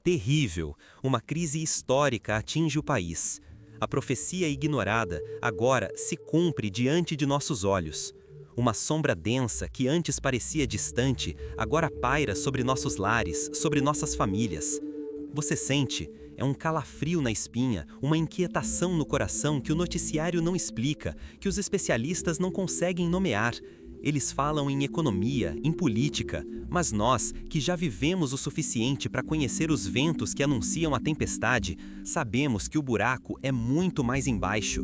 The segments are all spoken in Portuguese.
Terrível! Uma crise histórica atinge o país. A profecia ignorada agora se cumpre diante de nossos olhos. Uma sombra densa que antes parecia distante, agora paira sobre nossos lares, sobre nossas famílias. Você sente? É um calafrio na espinha, uma inquietação no coração que o noticiário não explica, que os especialistas não conseguem nomear. Eles falam em economia, em política, mas nós, que já vivemos o suficiente para conhecer os ventos que anunciam a tempestade, sabemos que o buraco é muito mais embaixo.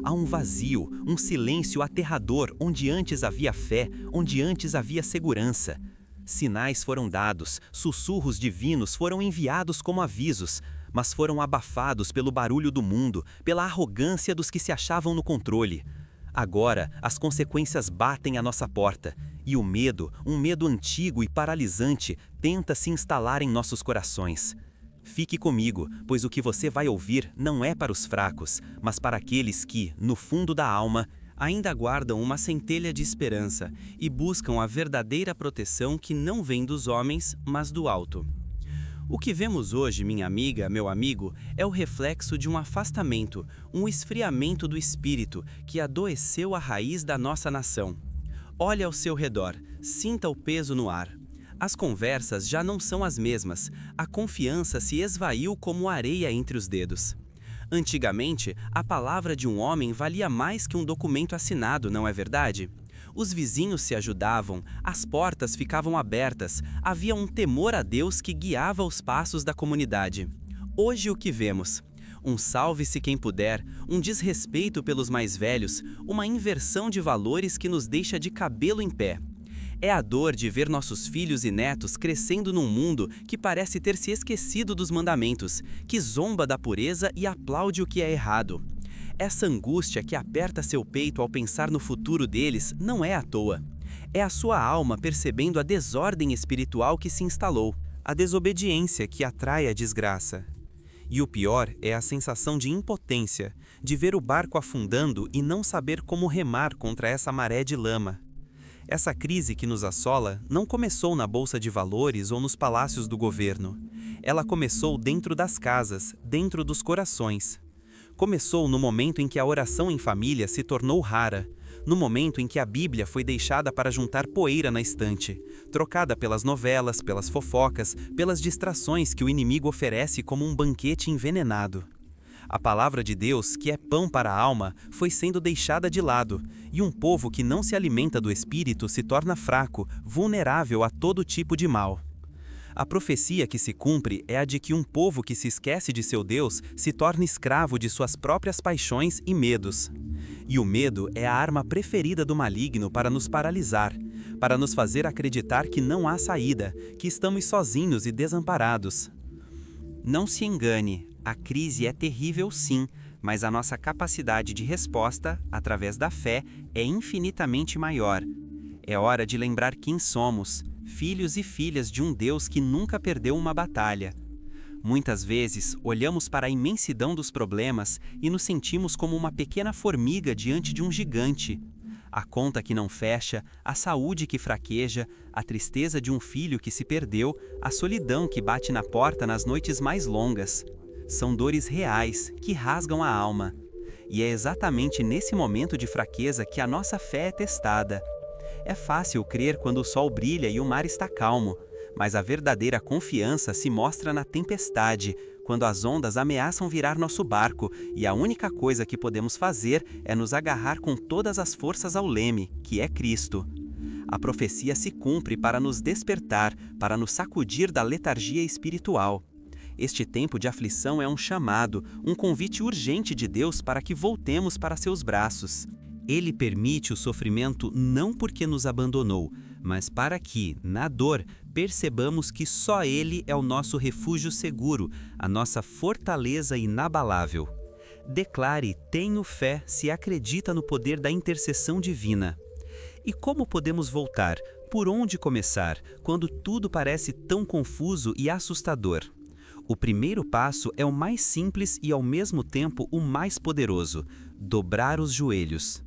Há um vazio, um silêncio aterrador onde antes havia fé, onde antes havia segurança. Sinais foram dados, sussurros divinos foram enviados como avisos, mas foram abafados pelo barulho do mundo, pela arrogância dos que se achavam no controle. Agora, as consequências batem à nossa porta, e o medo, um medo antigo e paralisante, tenta se instalar em nossos corações. Fique comigo, pois o que você vai ouvir não é para os fracos, mas para aqueles que, no fundo da alma, ainda guardam uma centelha de esperança e buscam a verdadeira proteção que não vem dos homens, mas do alto. O que vemos hoje, minha amiga, meu amigo, é o reflexo de um afastamento, um esfriamento do espírito que adoeceu a raiz da nossa nação. Olhe ao seu redor, sinta o peso no ar. As conversas já não são as mesmas, a confiança se esvaiu como areia entre os dedos. Antigamente, a palavra de um homem valia mais que um documento assinado, não é verdade? Os vizinhos se ajudavam, as portas ficavam abertas, havia um temor a Deus que guiava os passos da comunidade. Hoje o que vemos? Um salve-se quem puder, um desrespeito pelos mais velhos, uma inversão de valores que nos deixa de cabelo em pé. É a dor de ver nossos filhos e netos crescendo num mundo que parece ter se esquecido dos mandamentos, que zomba da pureza e aplaude o que é errado. Essa angústia que aperta seu peito ao pensar no futuro deles não é à toa. É a sua alma percebendo a desordem espiritual que se instalou, a desobediência que atrai a desgraça. E o pior é a sensação de impotência, de ver o barco afundando e não saber como remar contra essa maré de lama. Essa crise que nos assola não começou na bolsa de valores ou nos palácios do governo. Ela começou dentro das casas, dentro dos corações. Começou no momento em que a oração em família se tornou rara, no momento em que a Bíblia foi deixada para juntar poeira na estante, trocada pelas novelas, pelas fofocas, pelas distrações que o inimigo oferece como um banquete envenenado. A palavra de Deus, que é pão para a alma, foi sendo deixada de lado, e um povo que não se alimenta do Espírito se torna fraco, vulnerável a todo tipo de mal. A profecia que se cumpre é a de que um povo que se esquece de seu Deus se torna escravo de suas próprias paixões e medos. E o medo é a arma preferida do maligno para nos paralisar, para nos fazer acreditar que não há saída, que estamos sozinhos e desamparados. Não se engane, a crise é terrível sim, mas a nossa capacidade de resposta, através da fé, é infinitamente maior. É hora de lembrar quem somos, filhos e filhas de um Deus que nunca perdeu uma batalha. Muitas vezes, olhamos para a imensidão dos problemas e nos sentimos como uma pequena formiga diante de um gigante. A conta que não fecha, a saúde que fraqueja, a tristeza de um filho que se perdeu, a solidão que bate na porta nas noites mais longas. São dores reais que rasgam a alma. E é exatamente nesse momento de fraqueza que a nossa fé é testada. É fácil crer quando o sol brilha e o mar está calmo, mas a verdadeira confiança se mostra na tempestade, quando as ondas ameaçam virar nosso barco e a única coisa que podemos fazer é nos agarrar com todas as forças ao leme, que é Cristo. A profecia se cumpre para nos despertar, para nos sacudir da letargia espiritual. Este tempo de aflição é um chamado, um convite urgente de Deus para que voltemos para seus braços. Ele permite o sofrimento não porque nos abandonou, mas para que, na dor, percebamos que só Ele é o nosso refúgio seguro, a nossa fortaleza inabalável. Declare: tenho fé se acredita no poder da intercessão divina. E como podemos voltar? Por onde começar, quando tudo parece tão confuso e assustador? O primeiro passo é o mais simples e ao mesmo tempo o mais poderoso: dobrar os joelhos.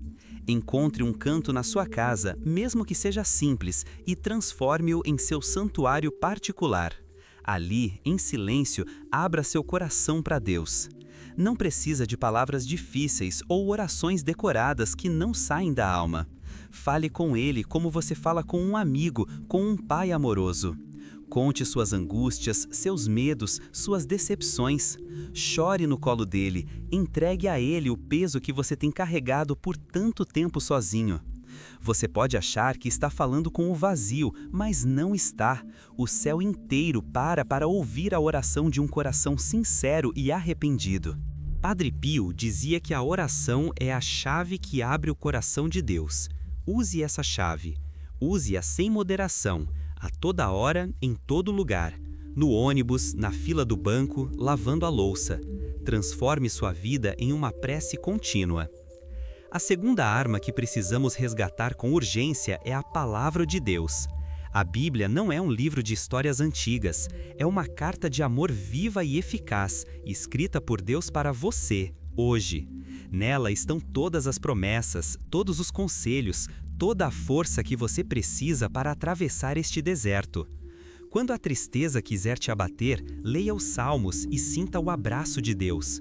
Encontre um canto na sua casa, mesmo que seja simples, e transforme-o em seu santuário particular. Ali, em silêncio, abra seu coração para Deus. Não precisa de palavras difíceis ou orações decoradas que não saem da alma. Fale com Ele como você fala com um amigo, com um pai amoroso. Conte suas angústias, seus medos, suas decepções. Chore no colo dele, entregue a ele o peso que você tem carregado por tanto tempo sozinho. Você pode achar que está falando com o vazio, mas não está. O céu inteiro para ouvir a oração de um coração sincero e arrependido. Padre Pio dizia que a oração é a chave que abre o coração de Deus. Use essa chave. Use-a sem moderação, a toda hora, em todo lugar. No ônibus, na fila do banco, lavando a louça. Transforme sua vida em uma prece contínua. A segunda arma que precisamos resgatar com urgência é a Palavra de Deus. A Bíblia não é um livro de histórias antigas, é uma carta de amor viva e eficaz, escrita por Deus para você, hoje. Nela estão todas as promessas, todos os conselhos, toda a força que você precisa para atravessar este deserto. Quando a tristeza quiser te abater, leia os Salmos e sinta o abraço de Deus.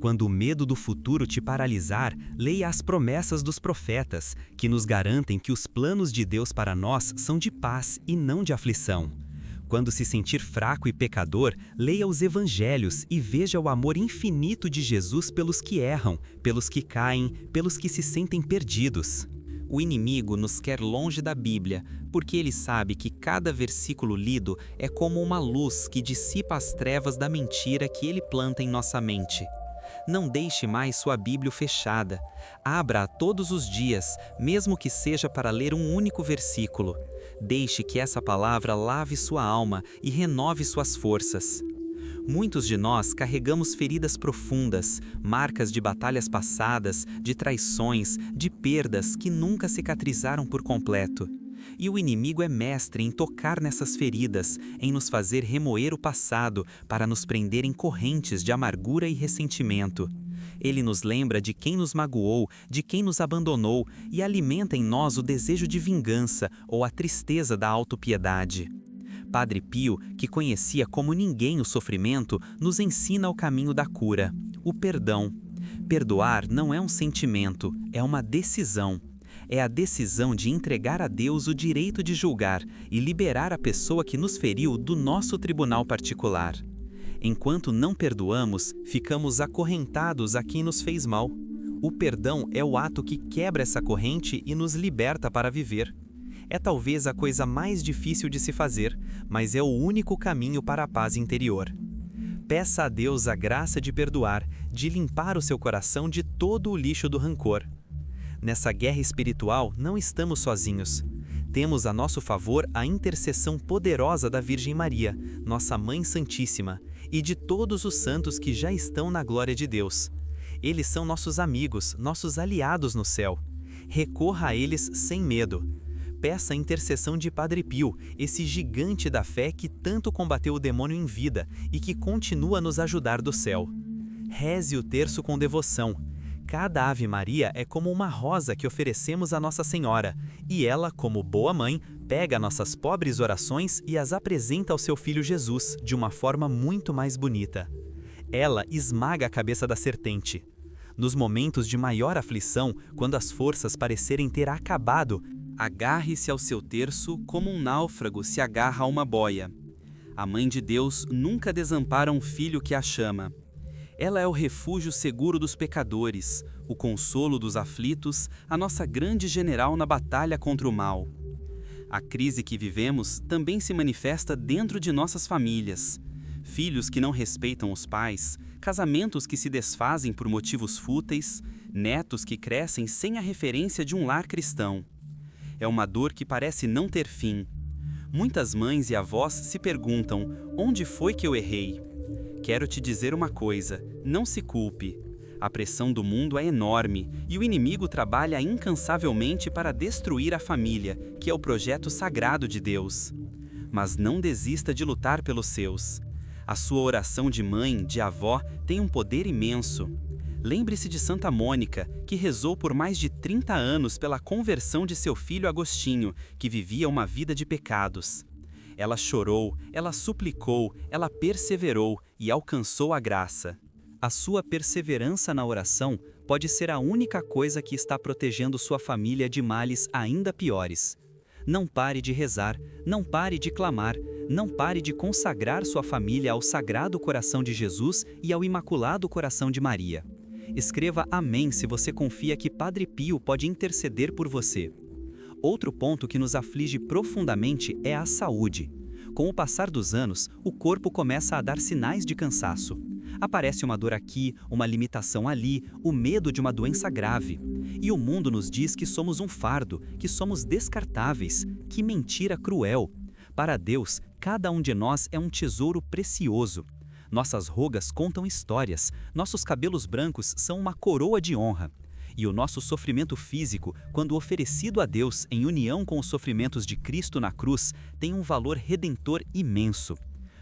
Quando o medo do futuro te paralisar, leia as promessas dos profetas, que nos garantem que os planos de Deus para nós são de paz e não de aflição. Quando se sentir fraco e pecador, leia os Evangelhos e veja o amor infinito de Jesus pelos que erram, pelos que caem, pelos que se sentem perdidos. O inimigo nos quer longe da Bíblia, porque ele sabe que cada versículo lido é como uma luz que dissipa as trevas da mentira que ele planta em nossa mente. Não deixe mais sua Bíblia fechada. Abra-a todos os dias, mesmo que seja para ler um único versículo. Deixe que essa palavra lave sua alma e renove suas forças. Muitos de nós carregamos feridas profundas, marcas de batalhas passadas, de traições, de perdas que nunca cicatrizaram por completo. E o inimigo é mestre em tocar nessas feridas, em nos fazer remoer o passado para nos prender em correntes de amargura e ressentimento. Ele nos lembra de quem nos magoou, de quem nos abandonou e alimenta em nós o desejo de vingança ou a tristeza da autopiedade. Padre Pio, que conhecia como ninguém o sofrimento, nos ensina o caminho da cura, o perdão. Perdoar não é um sentimento, é uma decisão. É a decisão de entregar a Deus o direito de julgar e liberar a pessoa que nos feriu do nosso tribunal particular. Enquanto não perdoamos, ficamos acorrentados a quem nos fez mal. O perdão é o ato que quebra essa corrente e nos liberta para viver. É talvez a coisa mais difícil de se fazer, mas é o único caminho para a paz interior. Peça a Deus a graça de perdoar, de limpar o seu coração de todo o lixo do rancor. Nessa guerra espiritual, não estamos sozinhos. Temos a nosso favor a intercessão poderosa da Virgem Maria, nossa Mãe Santíssima, e de todos os santos que já estão na glória de Deus. Eles são nossos amigos, nossos aliados no céu. Recorra a eles sem medo. Peça a intercessão de Padre Pio, esse gigante da fé que tanto combateu o demônio em vida e que continua a nos ajudar do céu. Reze o terço com devoção. Cada Ave Maria é como uma rosa que oferecemos a Nossa Senhora, e ela, como boa mãe, pega nossas pobres orações e as apresenta ao seu Filho Jesus de uma forma muito mais bonita. Ela esmaga a cabeça da serpente. Nos momentos de maior aflição, quando as forças parecerem ter acabado, agarre-se ao seu terço como um náufrago se agarra a uma boia. A Mãe de Deus nunca desampara um filho que a chama. Ela é o refúgio seguro dos pecadores, o consolo dos aflitos, a nossa grande general na batalha contra o mal. A crise que vivemos também se manifesta dentro de nossas famílias. Filhos que não respeitam os pais, casamentos que se desfazem por motivos fúteis, netos que crescem sem a referência de um lar cristão. É uma dor que parece não ter fim. Muitas mães e avós se perguntam: onde foi que eu errei? Quero te dizer uma coisa, não se culpe. A pressão do mundo é enorme e o inimigo trabalha incansavelmente para destruir a família, que é o projeto sagrado de Deus. Mas não desista de lutar pelos seus. A sua oração de mãe, de avó, tem um poder imenso. Lembre-se de Santa Mônica, que rezou por mais de 30 anos pela conversão de seu filho Agostinho, que vivia uma vida de pecados. Ela chorou, ela suplicou, ela perseverou e alcançou a graça. A sua perseverança na oração pode ser a única coisa que está protegendo sua família de males ainda piores. Não pare de rezar, não pare de clamar, não pare de consagrar sua família ao Sagrado Coração de Jesus e ao Imaculado Coração de Maria. Escreva amém se você confia que Padre Pio pode interceder por você. Outro ponto que nos aflige profundamente é a saúde. Com o passar dos anos, o corpo começa a dar sinais de cansaço. Aparece uma dor aqui, uma limitação ali, o medo de uma doença grave. E o mundo nos diz que somos um fardo, que somos descartáveis. Que mentira cruel! Para Deus, cada um de nós é um tesouro precioso. Nossas rugas contam histórias, nossos cabelos brancos são uma coroa de honra. E o nosso sofrimento físico, quando oferecido a Deus em união com os sofrimentos de Cristo na cruz, tem um valor redentor imenso.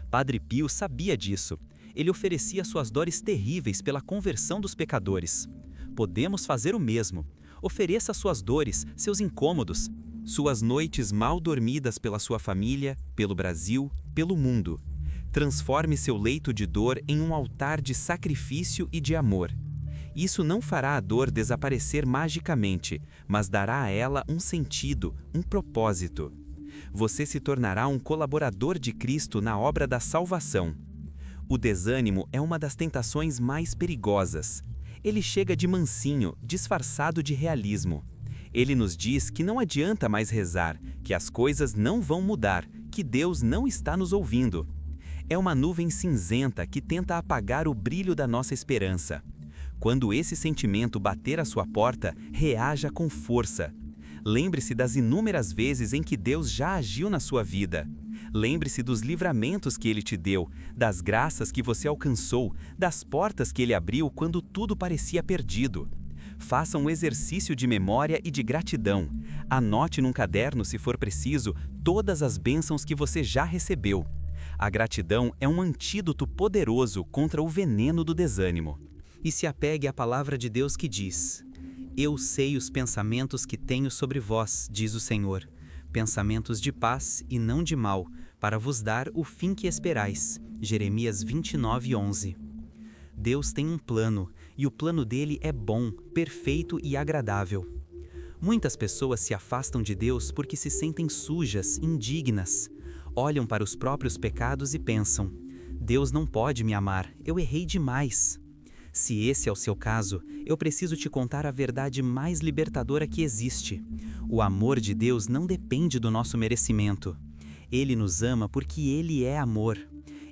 Padre Pio sabia disso. Ele oferecia suas dores terríveis pela conversão dos pecadores. Podemos fazer o mesmo. Ofereça suas dores, seus incômodos, suas noites mal dormidas pela sua família, pelo Brasil, pelo mundo. Transforme seu leito de dor em um altar de sacrifício e de amor. Isso não fará a dor desaparecer magicamente, mas dará a ela um sentido, um propósito. Você se tornará um colaborador de Cristo na obra da salvação. O desânimo é uma das tentações mais perigosas. Ele chega de mansinho, disfarçado de realismo. Ele nos diz que não adianta mais rezar, que as coisas não vão mudar, que Deus não está nos ouvindo. É uma nuvem cinzenta que tenta apagar o brilho da nossa esperança. Quando esse sentimento bater à sua porta, reaja com força. Lembre-se das inúmeras vezes em que Deus já agiu na sua vida. Lembre-se dos livramentos que Ele te deu, das graças que você alcançou, das portas que Ele abriu quando tudo parecia perdido. Faça um exercício de memória e de gratidão. Anote num caderno, se for preciso, todas as bênçãos que você já recebeu. A gratidão é um antídoto poderoso contra o veneno do desânimo. E se apegue à palavra de Deus que diz: Eu sei os pensamentos que tenho sobre vós, diz o Senhor, pensamentos de paz e não de mal, para vos dar o fim que esperais. Jeremias 29:11. Deus tem um plano, e o plano dele é bom, perfeito e agradável. Muitas pessoas se afastam de Deus porque se sentem sujas, indignas. Olham para os próprios pecados e pensam: Deus não pode me amar, eu errei demais. Se esse é o seu caso, eu preciso te contar a verdade mais libertadora que existe. O amor de Deus não depende do nosso merecimento. Ele nos ama porque Ele é amor.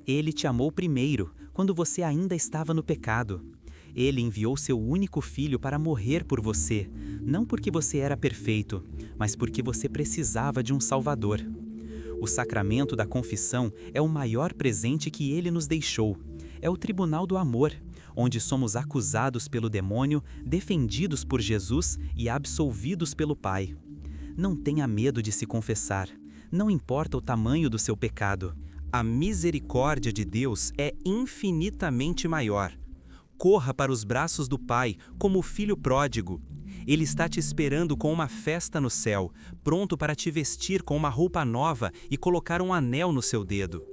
Ele te amou primeiro, quando você ainda estava no pecado. Ele enviou seu único filho para morrer por você, não porque você era perfeito, mas porque você precisava de um Salvador. O sacramento da confissão é o maior presente que Ele nos deixou. É o tribunal do amor, onde somos acusados pelo demônio, defendidos por Jesus e absolvidos pelo Pai. Não tenha medo de se confessar. Não importa o tamanho do seu pecado. A misericórdia de Deus é infinitamente maior. Corra para os braços do Pai, como o filho pródigo. Ele está te esperando com uma festa no céu, pronto para te vestir com uma roupa nova e colocar um anel no seu dedo.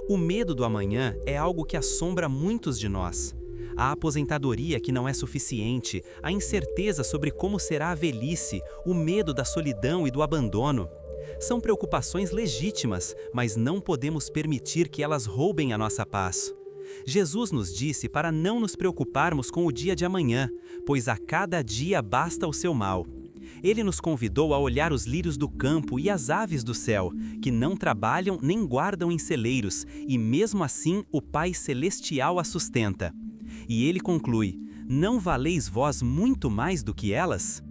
O medo do amanhã é algo que assombra muitos de nós. A aposentadoria que não é suficiente, a incerteza sobre como será a velhice, o medo da solidão e do abandono. São preocupações legítimas, mas não podemos permitir que elas roubem a nossa paz. Jesus nos disse para não nos preocuparmos com o dia de amanhã, pois a cada dia basta o seu mal. Ele nos convidou a olhar os lírios do campo e as aves do céu, que não trabalham nem guardam em celeiros, e mesmo assim o Pai Celestial as sustenta. E ele conclui: não valeis vós muito mais do que elas?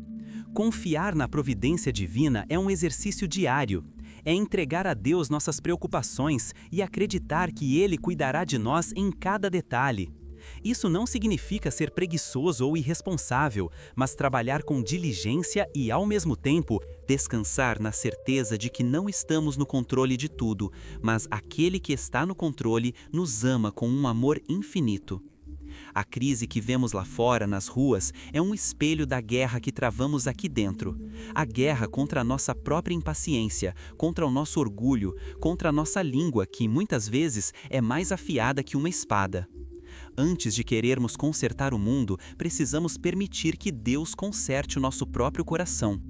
Confiar na providência divina é um exercício diário. É entregar a Deus nossas preocupações e acreditar que Ele cuidará de nós em cada detalhe. Isso não significa ser preguiçoso ou irresponsável, mas trabalhar com diligência e, ao mesmo tempo, descansar na certeza de que não estamos no controle de tudo, mas aquele que está no controle nos ama com um amor infinito. A crise que vemos lá fora, nas ruas, é um espelho da guerra que travamos aqui dentro. A guerra contra a nossa própria impaciência, contra o nosso orgulho, contra a nossa língua, que muitas vezes é mais afiada que uma espada. Antes de querermos consertar o mundo, precisamos permitir que Deus conserte o nosso próprio coração.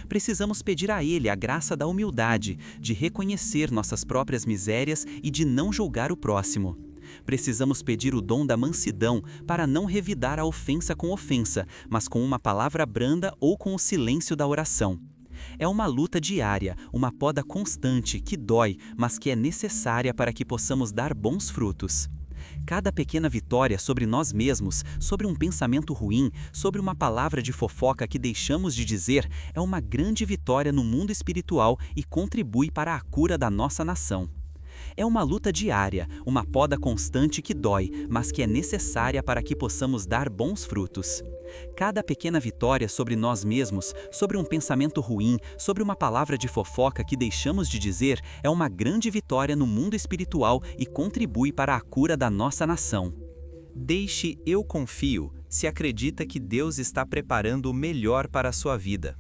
Precisamos pedir a Ele a graça da humildade, de reconhecer nossas próprias misérias e de não julgar o próximo. Precisamos pedir o dom da mansidão para não revidar a ofensa com ofensa, mas com uma palavra branda ou com o silêncio da oração. É uma luta diária, uma poda constante que dói, mas que é necessária para que possamos dar bons frutos. Cada pequena vitória sobre nós mesmos, sobre um pensamento ruim, sobre uma palavra de fofoca que deixamos de dizer, é uma grande vitória no mundo espiritual e contribui para a cura da nossa nação. É uma luta diária, uma poda constante que dói, mas que é necessária para que possamos dar bons frutos. Cada pequena vitória sobre nós mesmos, sobre um pensamento ruim, sobre uma palavra de fofoca que deixamos de dizer, é uma grande vitória no mundo espiritual e contribui para a cura da nossa nação. Deixe "eu confio" se acredita que Deus está preparando o melhor para a sua vida.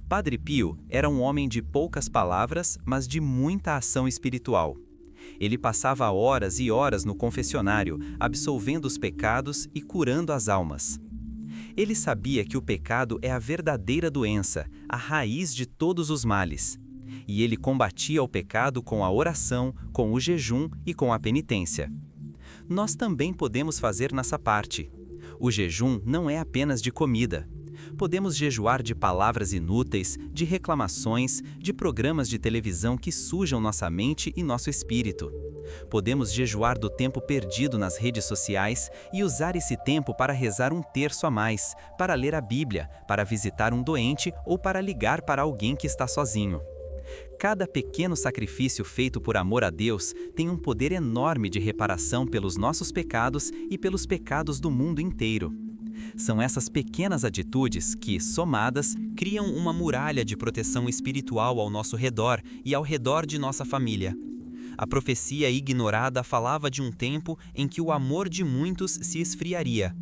Padre Pio era um homem de poucas palavras, mas de muita ação espiritual. Ele passava horas e horas no confessionário, absolvendo os pecados e curando as almas. Ele sabia que o pecado é a verdadeira doença, a raiz de todos os males. E ele combatia o pecado com a oração, com o jejum e com a penitência. Nós também podemos fazer nossa parte. O jejum não é apenas de comida. Podemos jejuar de palavras inúteis, de reclamações, de programas de televisão que sujam nossa mente e nosso espírito. Podemos jejuar do tempo perdido nas redes sociais e usar esse tempo para rezar um terço a mais, para ler a Bíblia, para visitar um doente ou para ligar para alguém que está sozinho. Cada pequeno sacrifício feito por amor a Deus tem um poder enorme de reparação pelos nossos pecados e pelos pecados do mundo inteiro. São essas pequenas atitudes que, somadas, criam uma muralha de proteção espiritual ao nosso redor e ao redor de nossa família. A profecia ignorada falava de um tempo em que o amor de muitos se esfriaria.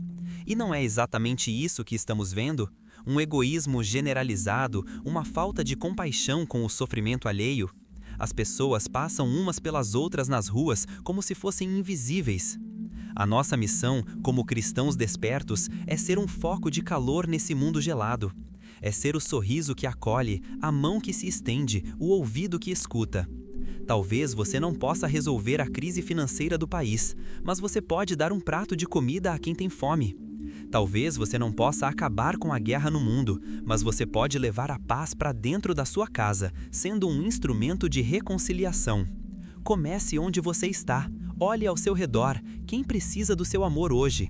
E não é exatamente isso que estamos vendo? Um egoísmo generalizado, uma falta de compaixão com o sofrimento alheio? As pessoas passam umas pelas outras nas ruas como se fossem invisíveis. A nossa missão, como cristãos despertos, é ser um foco de calor nesse mundo gelado. É ser o sorriso que acolhe, a mão que se estende, o ouvido que escuta. Talvez você não possa resolver a crise financeira do país, mas você pode dar um prato de comida a quem tem fome. Talvez você não possa acabar com a guerra no mundo, mas você pode levar a paz para dentro da sua casa, sendo um instrumento de reconciliação. Comece onde você está. Olhe ao seu redor, quem precisa do seu amor hoje?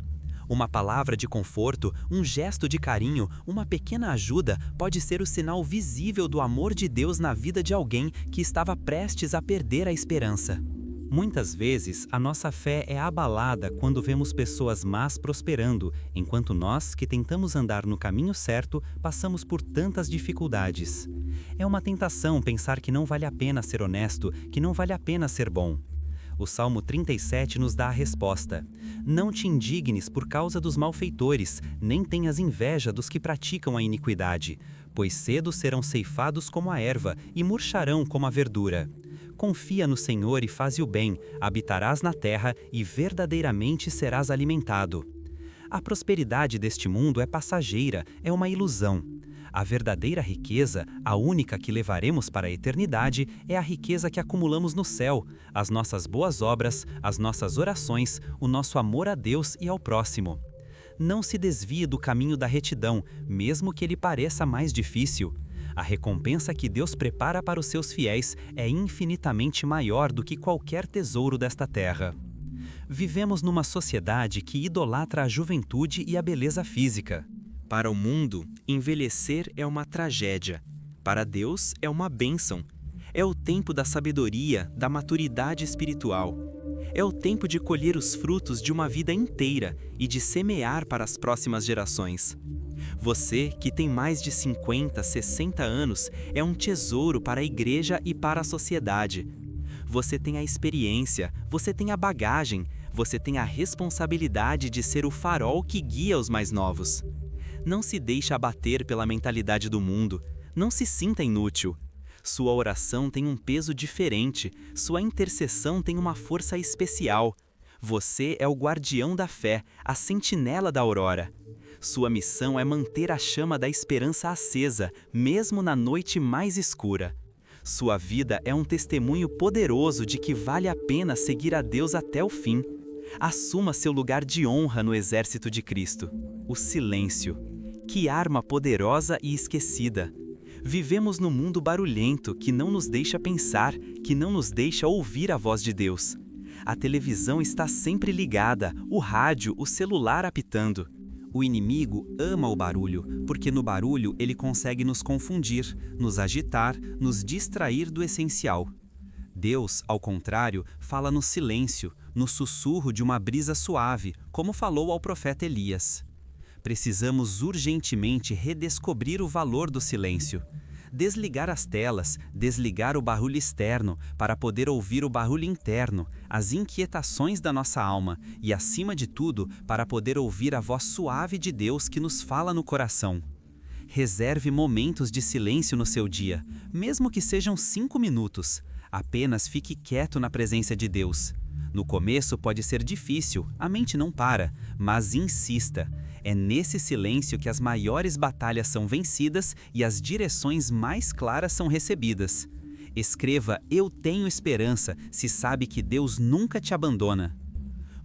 Uma palavra de conforto, um gesto de carinho, uma pequena ajuda pode ser o sinal visível do amor de Deus na vida de alguém que estava prestes a perder a esperança. Muitas vezes, a nossa fé é abalada quando vemos pessoas más prosperando, enquanto nós, que tentamos andar no caminho certo, passamos por tantas dificuldades. É uma tentação pensar que não vale a pena ser honesto, que não vale a pena ser bom. O Salmo 37 nos dá a resposta: não te indignes por causa dos malfeitores, nem tenhas inveja dos que praticam a iniquidade, pois cedo serão ceifados como a erva e murcharão como a verdura. Confia no Senhor e faze o bem, habitarás na terra e verdadeiramente serás alimentado. A prosperidade deste mundo é passageira, é uma ilusão. A verdadeira riqueza, a única que levaremos para a eternidade, é a riqueza que acumulamos no céu, as nossas boas obras, as nossas orações, o nosso amor a Deus e ao próximo. Não se desvie do caminho da retidão, mesmo que ele pareça mais difícil. A recompensa que Deus prepara para os seus fiéis é infinitamente maior do que qualquer tesouro desta terra. Vivemos numa sociedade que idolatra a juventude e a beleza física. Para o mundo, envelhecer é uma tragédia. Para Deus, é uma bênção. É o tempo da sabedoria, da maturidade espiritual. É o tempo de colher os frutos de uma vida inteira e de semear para as próximas gerações. Você, que tem mais de 50, 60 anos, é um tesouro para a igreja e para a sociedade. Você tem a experiência, você tem a bagagem, você tem a responsabilidade de ser o farol que guia os mais novos. Não se deixe abater pela mentalidade do mundo, não se sinta inútil. Sua oração tem um peso diferente, sua intercessão tem uma força especial. Você é o guardião da fé, a sentinela da aurora. Sua missão é manter a chama da esperança acesa, mesmo na noite mais escura. Sua vida é um testemunho poderoso de que vale a pena seguir a Deus até o fim. Assuma seu lugar de honra no exército de Cristo. O silêncio. Que arma poderosa e esquecida. Vivemos num mundo barulhento que não nos deixa pensar, que não nos deixa ouvir a voz de Deus. A televisão está sempre ligada, o rádio, o celular apitando. O inimigo ama o barulho, porque no barulho ele consegue nos confundir, nos agitar, nos distrair do essencial. Deus, ao contrário, fala no silêncio, no sussurro de uma brisa suave, como falou ao profeta Elias. Precisamos urgentemente redescobrir o valor do silêncio. Desligar as telas, desligar o barulho externo, para poder ouvir o barulho interno, as inquietações da nossa alma e, acima de tudo, para poder ouvir a voz suave de Deus que nos fala no coração. Reserve momentos de silêncio no seu dia, mesmo que sejam 5 minutos. Apenas fique quieto na presença de Deus. No começo pode ser difícil, a mente não para, mas insista. É nesse silêncio que as maiores batalhas são vencidas e as direções mais claras são recebidas. Escreva "Eu tenho esperança" se sabe que Deus nunca te abandona.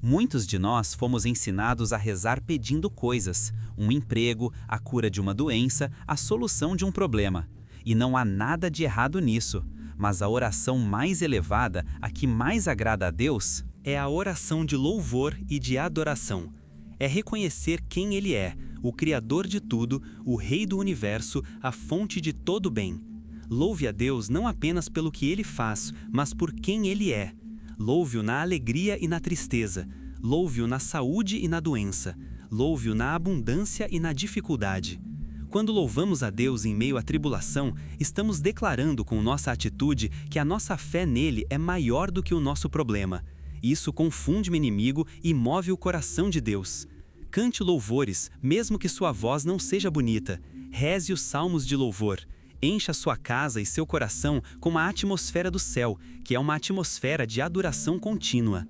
Muitos de nós fomos ensinados a rezar pedindo coisas, um emprego, a cura de uma doença, a solução de um problema. E não há nada de errado nisso, mas a oração mais elevada, a que mais agrada a Deus, é a oração de louvor e de adoração. É reconhecer quem Ele é, o Criador de tudo, o Rei do Universo, a fonte de todo bem. Louve a Deus não apenas pelo que Ele faz, mas por quem Ele é. Louve-o na alegria e na tristeza. Louve-o na saúde e na doença. Louve-o na abundância e na dificuldade. Quando louvamos a Deus em meio à tribulação, estamos declarando com nossa atitude que a nossa fé nele é maior do que o nosso problema. Isso confunde o inimigo e move o coração de Deus. Cante louvores, mesmo que sua voz não seja bonita. Reze os salmos de louvor. Encha sua casa e seu coração com a atmosfera do céu, que é uma atmosfera de adoração contínua.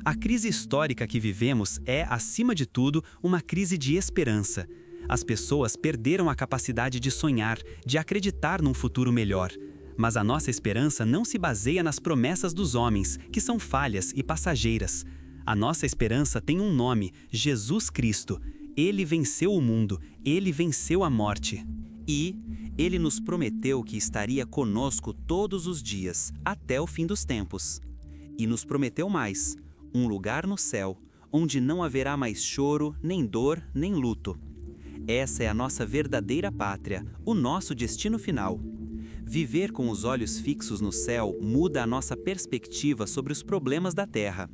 A crise histórica que vivemos é, acima de tudo, uma crise de esperança. As pessoas perderam a capacidade de sonhar, de acreditar num futuro melhor. Mas a nossa esperança não se baseia nas promessas dos homens, que são falhas e passageiras. A nossa esperança tem um nome: Jesus Cristo. Ele venceu o mundo, ele venceu a morte. E ele nos prometeu que estaria conosco todos os dias, até o fim dos tempos. E nos prometeu mais: um lugar no céu, onde não haverá mais choro, nem dor, nem luto. Essa é a nossa verdadeira pátria, o nosso destino final. Viver com os olhos fixos no céu muda a nossa perspectiva sobre os problemas da terra.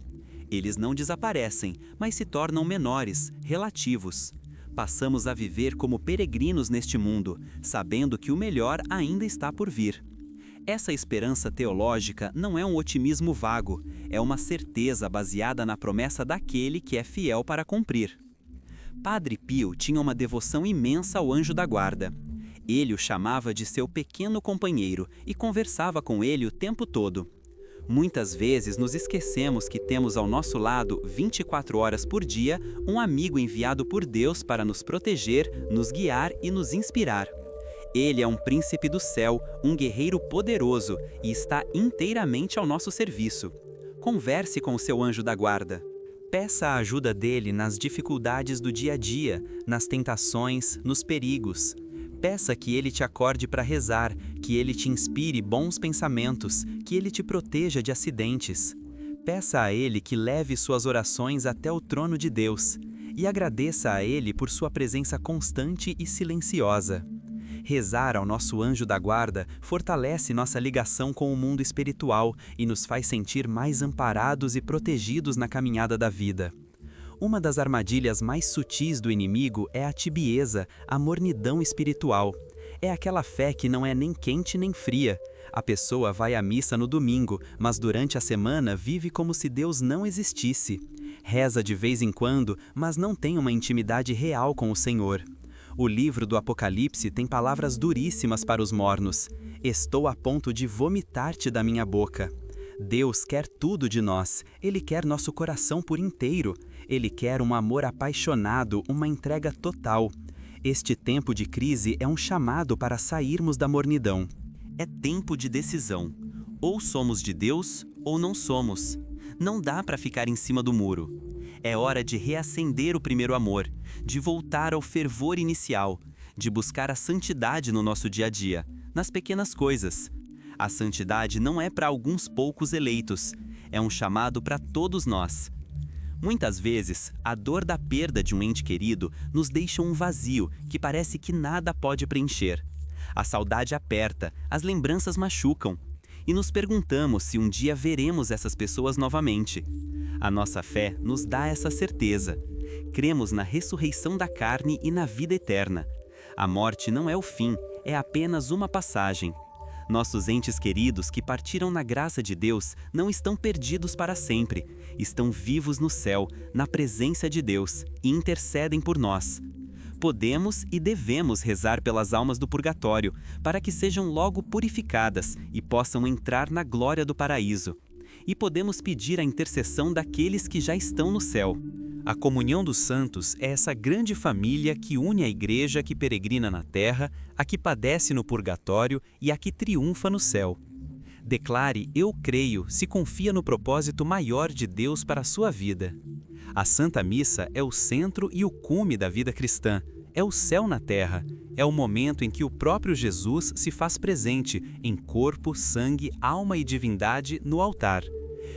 Eles não desaparecem, mas se tornam menores, relativos. Passamos a viver como peregrinos neste mundo, sabendo que o melhor ainda está por vir. Essa esperança teológica não é um otimismo vago, é uma certeza baseada na promessa daquele que é fiel para cumprir. Padre Pio tinha uma devoção imensa ao anjo da guarda. Ele o chamava de seu pequeno companheiro e conversava com ele o tempo todo. Muitas vezes nos esquecemos que temos ao nosso lado, 24 horas por dia, um amigo enviado por Deus para nos proteger, nos guiar e nos inspirar. Ele é um príncipe do céu, um guerreiro poderoso e está inteiramente ao nosso serviço. Converse com o seu anjo da guarda. Peça a ajuda dele nas dificuldades do dia a dia, nas tentações, nos perigos. Peça que ele te acorde para rezar, que ele te inspire bons pensamentos, que ele te proteja de acidentes. Peça a ele que leve suas orações até o trono de Deus e agradeça a ele por sua presença constante e silenciosa. Rezar ao nosso anjo da guarda fortalece nossa ligação com o mundo espiritual e nos faz sentir mais amparados e protegidos na caminhada da vida. Uma das armadilhas mais sutis do inimigo é a tibieza, a mornidão espiritual. É aquela fé que não é nem quente nem fria, A pessoa vai à missa no domingo, mas durante a semana vive como se Deus não existisse. Reza de vez em quando, mas não tem uma intimidade real com o Senhor. O livro do Apocalipse tem palavras duríssimas para os mornos. Estou a ponto de vomitar-te da minha boca. Deus quer tudo de nós. Ele quer nosso coração por inteiro. Ele quer um amor apaixonado, uma entrega total. Este tempo de crise é um chamado para sairmos da mornidão. É tempo de decisão. Ou somos de Deus, ou não somos. Não dá para ficar em cima do muro. É hora de reacender o primeiro amor, de voltar ao fervor inicial, de buscar a santidade no nosso dia a dia, nas pequenas coisas. A santidade não é para alguns poucos eleitos, é um chamado para todos nós. Muitas vezes, a dor da perda de um ente querido nos deixa um vazio que parece que nada pode preencher. A saudade aperta, as lembranças machucam, e nos perguntamos se um dia veremos essas pessoas novamente. A nossa fé nos dá essa certeza. Cremos na ressurreição da carne e na vida eterna. A morte não é o fim, é apenas uma passagem. Nossos entes queridos que partiram na graça de Deus não estão perdidos para sempre, estão vivos no céu, na presença de Deus, e intercedem por nós. Podemos e devemos rezar pelas almas do purgatório, para que sejam logo purificadas e possam entrar na glória do paraíso. E podemos pedir a intercessão daqueles que já estão no céu. A comunhão dos santos é essa grande família que une a igreja que peregrina na terra, a que padece no purgatório e a que triunfa no céu. Declare "Eu creio" se confia no propósito maior de Deus para a sua vida. A Santa Missa é o centro e o cume da vida cristã, é o céu na terra, é o momento em que o próprio Jesus se faz presente em corpo, sangue, alma e divindade no altar.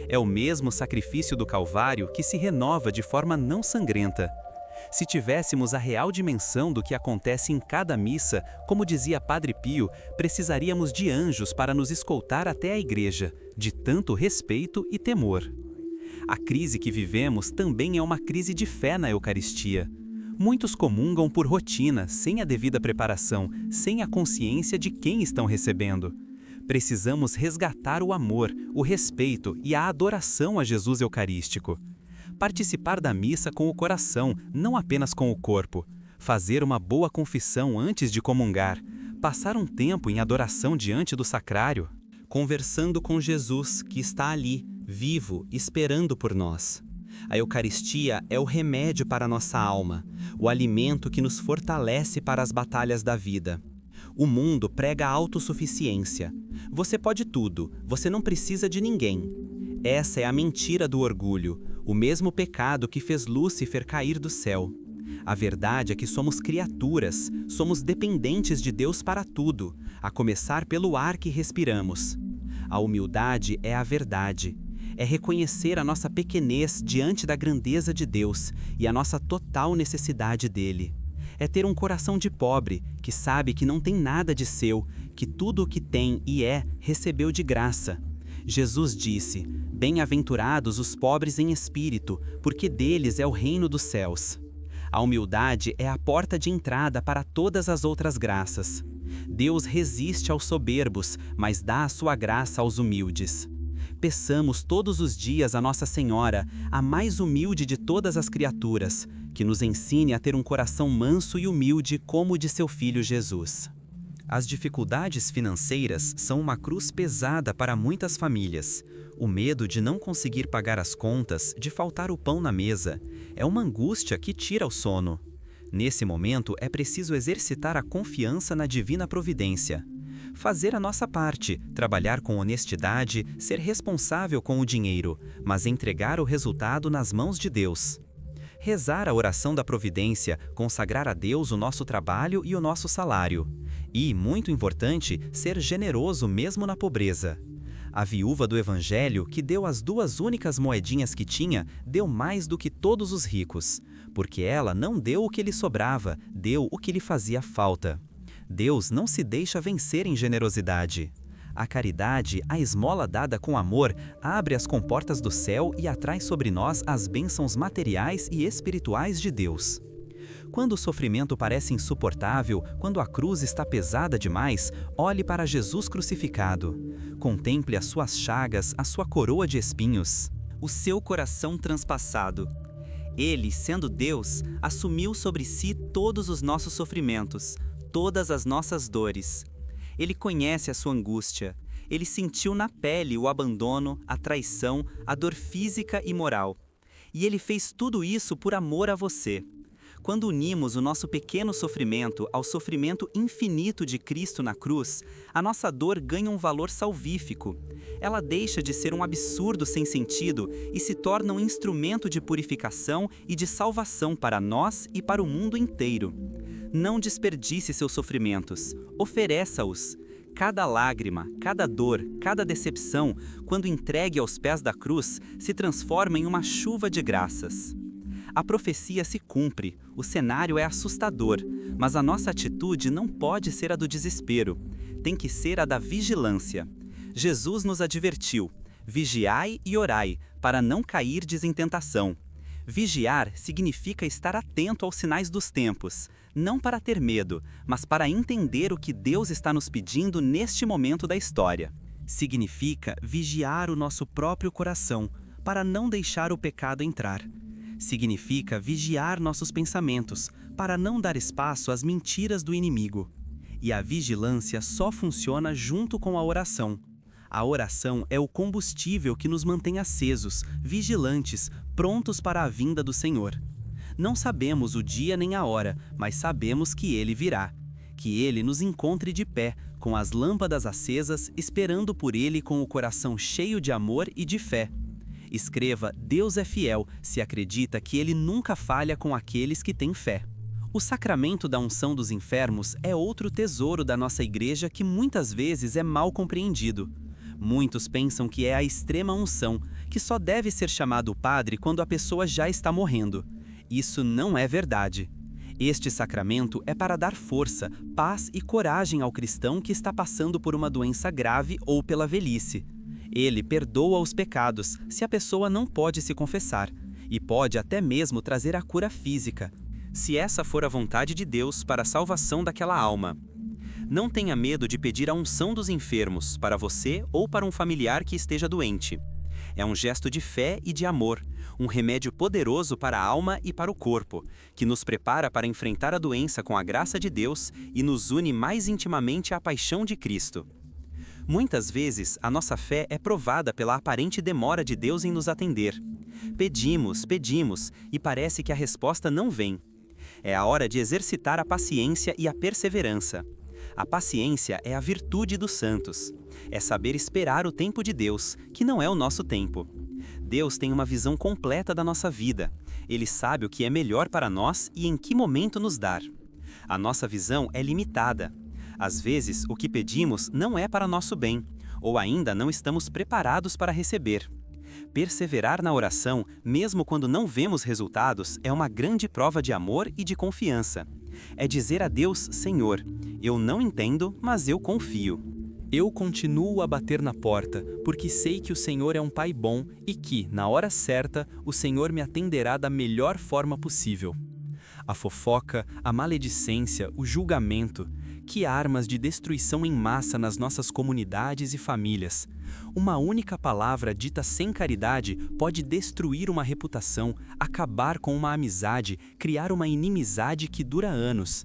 É o mesmo sacrifício do Calvário que se renova de forma não sangrenta. Se tivéssemos a real dimensão do que acontece em cada missa, como dizia Padre Pio, precisaríamos de anjos para nos escoltar até a igreja, de tanto respeito e temor. A crise que vivemos também é uma crise de fé na Eucaristia. Muitos comungam por rotina, sem a devida preparação, sem a consciência de quem estão recebendo. Precisamos resgatar o amor, o respeito e a adoração a Jesus Eucarístico. Participar da missa com o coração, não apenas com o corpo. Fazer uma boa confissão antes de comungar. Passar um tempo em adoração diante do sacrário. Conversando com Jesus, que está ali, vivo, esperando por nós. A Eucaristia é o remédio para a nossa alma, o alimento que nos fortalece para as batalhas da vida. O mundo prega a autossuficiência. Você pode tudo, você não precisa de ninguém. Essa é a mentira do orgulho, o mesmo pecado que fez Lúcifer cair do céu. A verdade é que somos criaturas, somos dependentes de Deus para tudo, a começar pelo ar que respiramos. A humildade é a verdade. É reconhecer a nossa pequenez diante da grandeza de Deus e a nossa total necessidade dele. É ter um coração de pobre, que sabe que não tem nada de seu, que tudo o que tem e é, recebeu de graça. Jesus disse: "Bem-aventurados os pobres em espírito, porque deles é o reino dos céus." A humildade é a porta de entrada para todas as outras graças. Deus resiste aos soberbos, mas dá a sua graça aos humildes. Peçamos todos os dias a Nossa Senhora, a mais humilde de todas as criaturas, que nos ensine a ter um coração manso e humilde como o de seu Filho Jesus. As dificuldades financeiras são uma cruz pesada para muitas famílias. O medo de não conseguir pagar as contas, de faltar o pão na mesa, é uma angústia que tira o sono. Nesse momento, é preciso exercitar a confiança na divina providência. Fazer a nossa parte, trabalhar com honestidade, ser responsável com o dinheiro, mas entregar o resultado nas mãos de Deus. Rezar a oração da providência, consagrar a Deus o nosso trabalho e o nosso salário. E, muito importante, ser generoso mesmo na pobreza. A viúva do Evangelho, que deu as 2 únicas moedinhas que tinha, deu mais do que todos os ricos, porque ela não deu o que lhe sobrava, deu o que lhe fazia falta. Deus não se deixa vencer em generosidade. A caridade, a esmola dada com amor, abre as comportas do céu e atrai sobre nós as bênçãos materiais e espirituais de Deus. Quando o sofrimento parece insuportável, quando a cruz está pesada demais, olhe para Jesus crucificado. Contemple as suas chagas, a sua coroa de espinhos, o seu coração transpassado. Ele, sendo Deus, assumiu sobre si todos os nossos sofrimentos, todas as nossas dores. Ele conhece a sua angústia. Ele sentiu na pele o abandono, a traição, a dor física e moral. E ele fez tudo isso por amor a você. Quando unimos o nosso pequeno sofrimento ao sofrimento infinito de Cristo na cruz, a nossa dor ganha um valor salvífico. Ela deixa de ser um absurdo sem sentido e se torna um instrumento de purificação e de salvação para nós e para o mundo inteiro. Não desperdice seus sofrimentos, ofereça-os. Cada lágrima, cada dor, cada decepção, quando entregue aos pés da cruz, se transforma em uma chuva de graças. A profecia se cumpre, o cenário é assustador, mas a nossa atitude não pode ser a do desespero, tem que ser a da vigilância. Jesus nos advertiu: vigiai e orai, para não cairdes em tentação. Vigiar significa estar atento aos sinais dos tempos, não para ter medo, mas para entender o que Deus está nos pedindo neste momento da história. Significa vigiar o nosso próprio coração, para não deixar o pecado entrar. Significa vigiar nossos pensamentos, para não dar espaço às mentiras do inimigo. E a vigilância só funciona junto com a oração. A oração é o combustível que nos mantém acesos, vigilantes, prontos para a vinda do Senhor. Não sabemos o dia nem a hora, mas sabemos que Ele virá. Que Ele nos encontre de pé, com as lâmpadas acesas, esperando por Ele com o coração cheio de amor e de fé. Escreva: Deus é fiel, se acredita que Ele nunca falha com aqueles que têm fé. O sacramento da unção dos enfermos é outro tesouro da nossa igreja que muitas vezes é mal compreendido. Muitos pensam que é a extrema unção, que só deve ser chamado padre quando a pessoa já está morrendo. Isso não é verdade. Este sacramento é para dar força, paz e coragem ao cristão que está passando por uma doença grave ou pela velhice. Ele perdoa os pecados, se a pessoa não pode se confessar, e pode até mesmo trazer a cura física, se essa for a vontade de Deus para a salvação daquela alma. Não tenha medo de pedir a unção dos enfermos para você ou para um familiar que esteja doente. É um gesto de fé e de amor, um remédio poderoso para a alma e para o corpo, que nos prepara para enfrentar a doença com a graça de Deus e nos une mais intimamente à paixão de Cristo. Muitas vezes, a nossa fé é provada pela aparente demora de Deus em nos atender. Pedimos, pedimos, e parece que a resposta não vem. É a hora de exercitar a paciência e a perseverança. A paciência é a virtude dos santos. É saber esperar o tempo de Deus, que não é o nosso tempo. Deus tem uma visão completa da nossa vida. Ele sabe o que é melhor para nós e em que momento nos dar. A nossa visão é limitada. Às vezes, o que pedimos não é para nosso bem, ou ainda não estamos preparados para receber. Perseverar na oração, mesmo quando não vemos resultados, é uma grande prova de amor e de confiança. É dizer a Deus: Senhor, eu não entendo, mas eu confio. Eu continuo a bater na porta, porque sei que o Senhor é um Pai bom e que, na hora certa, o Senhor me atenderá da melhor forma possível. A fofoca, a maledicência, o julgamento, que armas de destruição em massa nas nossas comunidades e famílias. Uma única palavra dita sem caridade pode destruir uma reputação, acabar com uma amizade, criar uma inimizade que dura anos.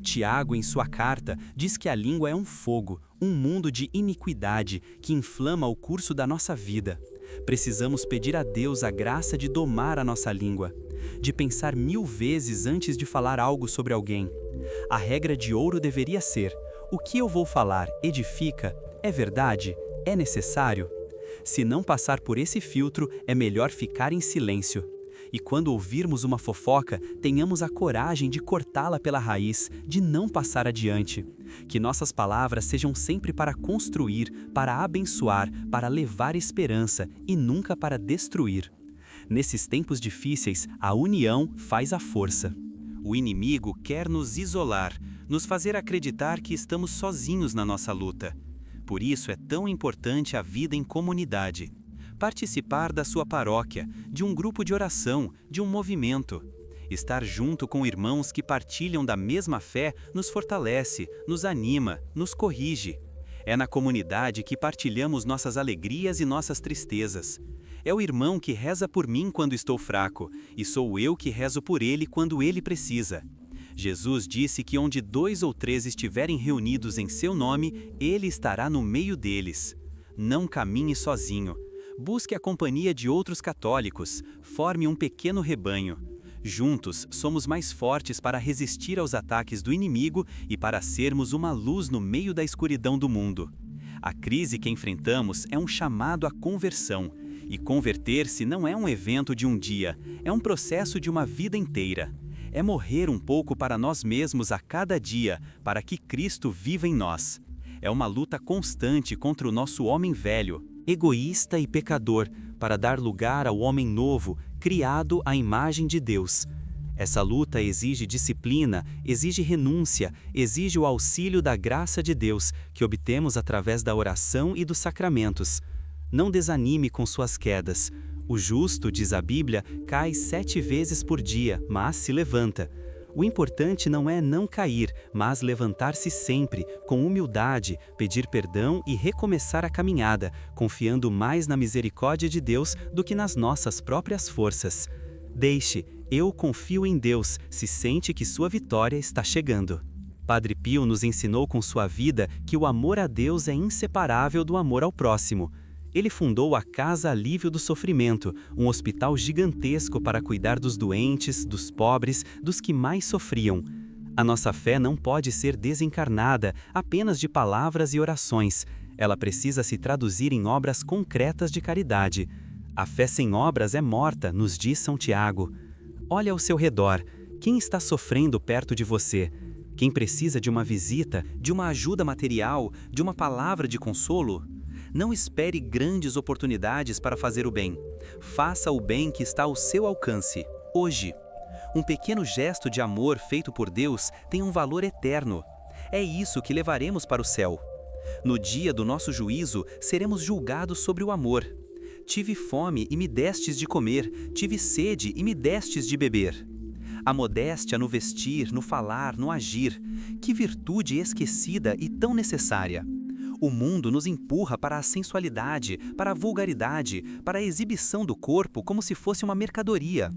Tiago, em sua carta, diz que a língua é um fogo, um mundo de iniquidade que inflama o curso da nossa vida. Precisamos pedir a Deus a graça de domar a nossa língua, de pensar 1000 vezes antes de falar algo sobre alguém. A regra de ouro deveria ser: o que eu vou falar edifica? É verdade? É necessário? Se não passar por esse filtro, é melhor ficar em silêncio. E quando ouvirmos uma fofoca, tenhamos a coragem de cortá-la pela raiz, de não passar adiante. Que nossas palavras sejam sempre para construir, para abençoar, para levar esperança e nunca para destruir. Nesses tempos difíceis, a união faz a força. O inimigo quer nos isolar, nos fazer acreditar que estamos sozinhos na nossa luta. Por isso é tão importante a vida em comunidade. Participar da sua paróquia, de um grupo de oração, de um movimento. Estar junto com irmãos que partilham da mesma fé nos fortalece, nos anima, nos corrige. É na comunidade que partilhamos nossas alegrias e nossas tristezas. É o irmão que reza por mim quando estou fraco, e sou eu que rezo por ele quando ele precisa. Jesus disse que onde 2 ou 3 estiverem reunidos em seu nome, ele estará no meio deles. Não caminhe sozinho. Busque a companhia de outros católicos, forme um pequeno rebanho. Juntos, somos mais fortes para resistir aos ataques do inimigo e para sermos uma luz no meio da escuridão do mundo. A crise que enfrentamos é um chamado à conversão, e converter-se não é um evento de um dia, é um processo de uma vida inteira. É morrer um pouco para nós mesmos a cada dia, para que Cristo viva em nós. É uma luta constante contra o nosso homem velho, egoísta e pecador, para dar lugar ao homem novo, criado à imagem de Deus. Essa luta exige disciplina, exige renúncia, exige o auxílio da graça de Deus, que obtemos através da oração e dos sacramentos. Não desanime com suas quedas. O justo, diz a Bíblia, cai 7 vezes por dia, mas se levanta. O importante não é não cair, mas levantar-se sempre, com humildade, pedir perdão e recomeçar a caminhada, confiando mais na misericórdia de Deus do que nas nossas próprias forças. Deixe, eu confio em Deus, se sente que sua vitória está chegando. Padre Pio nos ensinou com sua vida que o amor a Deus é inseparável do amor ao próximo. Ele fundou a Casa Alívio do Sofrimento, um hospital gigantesco para cuidar dos doentes, dos pobres, dos que mais sofriam. A nossa fé não pode ser desencarnada apenas de palavras e orações. Ela precisa se traduzir em obras concretas de caridade. A fé sem obras é morta, nos diz São Tiago. Olhe ao seu redor. Quem está sofrendo perto de você? Quem precisa de uma visita, de uma ajuda material, de uma palavra de consolo? Não espere grandes oportunidades para fazer o bem. Faça o bem que está ao seu alcance, hoje. Um pequeno gesto de amor feito por Deus tem um valor eterno. É isso que levaremos para o céu. No dia do nosso juízo, seremos julgados sobre o amor. Tive fome e me destes de comer, tive sede e me destes de beber. A modéstia no vestir, no falar, no agir. Que virtude esquecida e tão necessária. O mundo nos empurra para a sensualidade, para a vulgaridade, para a exibição do corpo como se fosse uma mercadoria.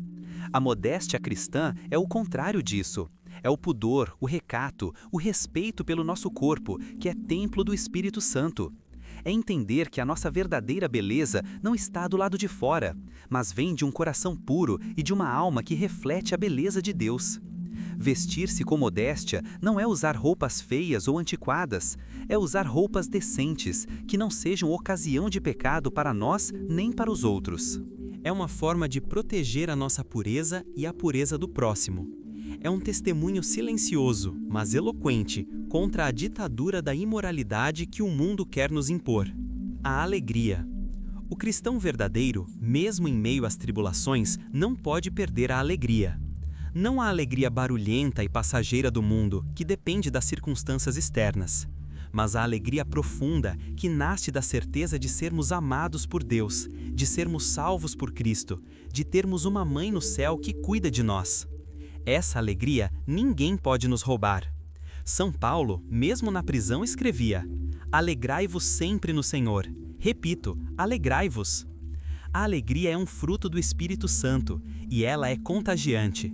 A modéstia cristã é o contrário disso. É o pudor, o recato, o respeito pelo nosso corpo, que é templo do Espírito Santo. É entender que a nossa verdadeira beleza não está do lado de fora, mas vem de um coração puro e de uma alma que reflete a beleza de Deus. Vestir-se com modéstia não é usar roupas feias ou antiquadas, é usar roupas decentes, que não sejam ocasião de pecado para nós nem para os outros. É uma forma de proteger a nossa pureza e a pureza do próximo. É um testemunho silencioso, mas eloquente, contra a ditadura da imoralidade que o mundo quer nos impor. A alegria. O cristão verdadeiro, mesmo em meio às tribulações, não pode perder a alegria. Não a alegria barulhenta e passageira do mundo, que depende das circunstâncias externas, mas a alegria profunda, que nasce da certeza de sermos amados por Deus, de sermos salvos por Cristo, de termos uma mãe no céu que cuida de nós. Essa alegria ninguém pode nos roubar. São Paulo, mesmo na prisão, escrevia: "Alegrai-vos sempre no Senhor." Repito, alegrai-vos. A alegria é um fruto do Espírito Santo, e ela é contagiante.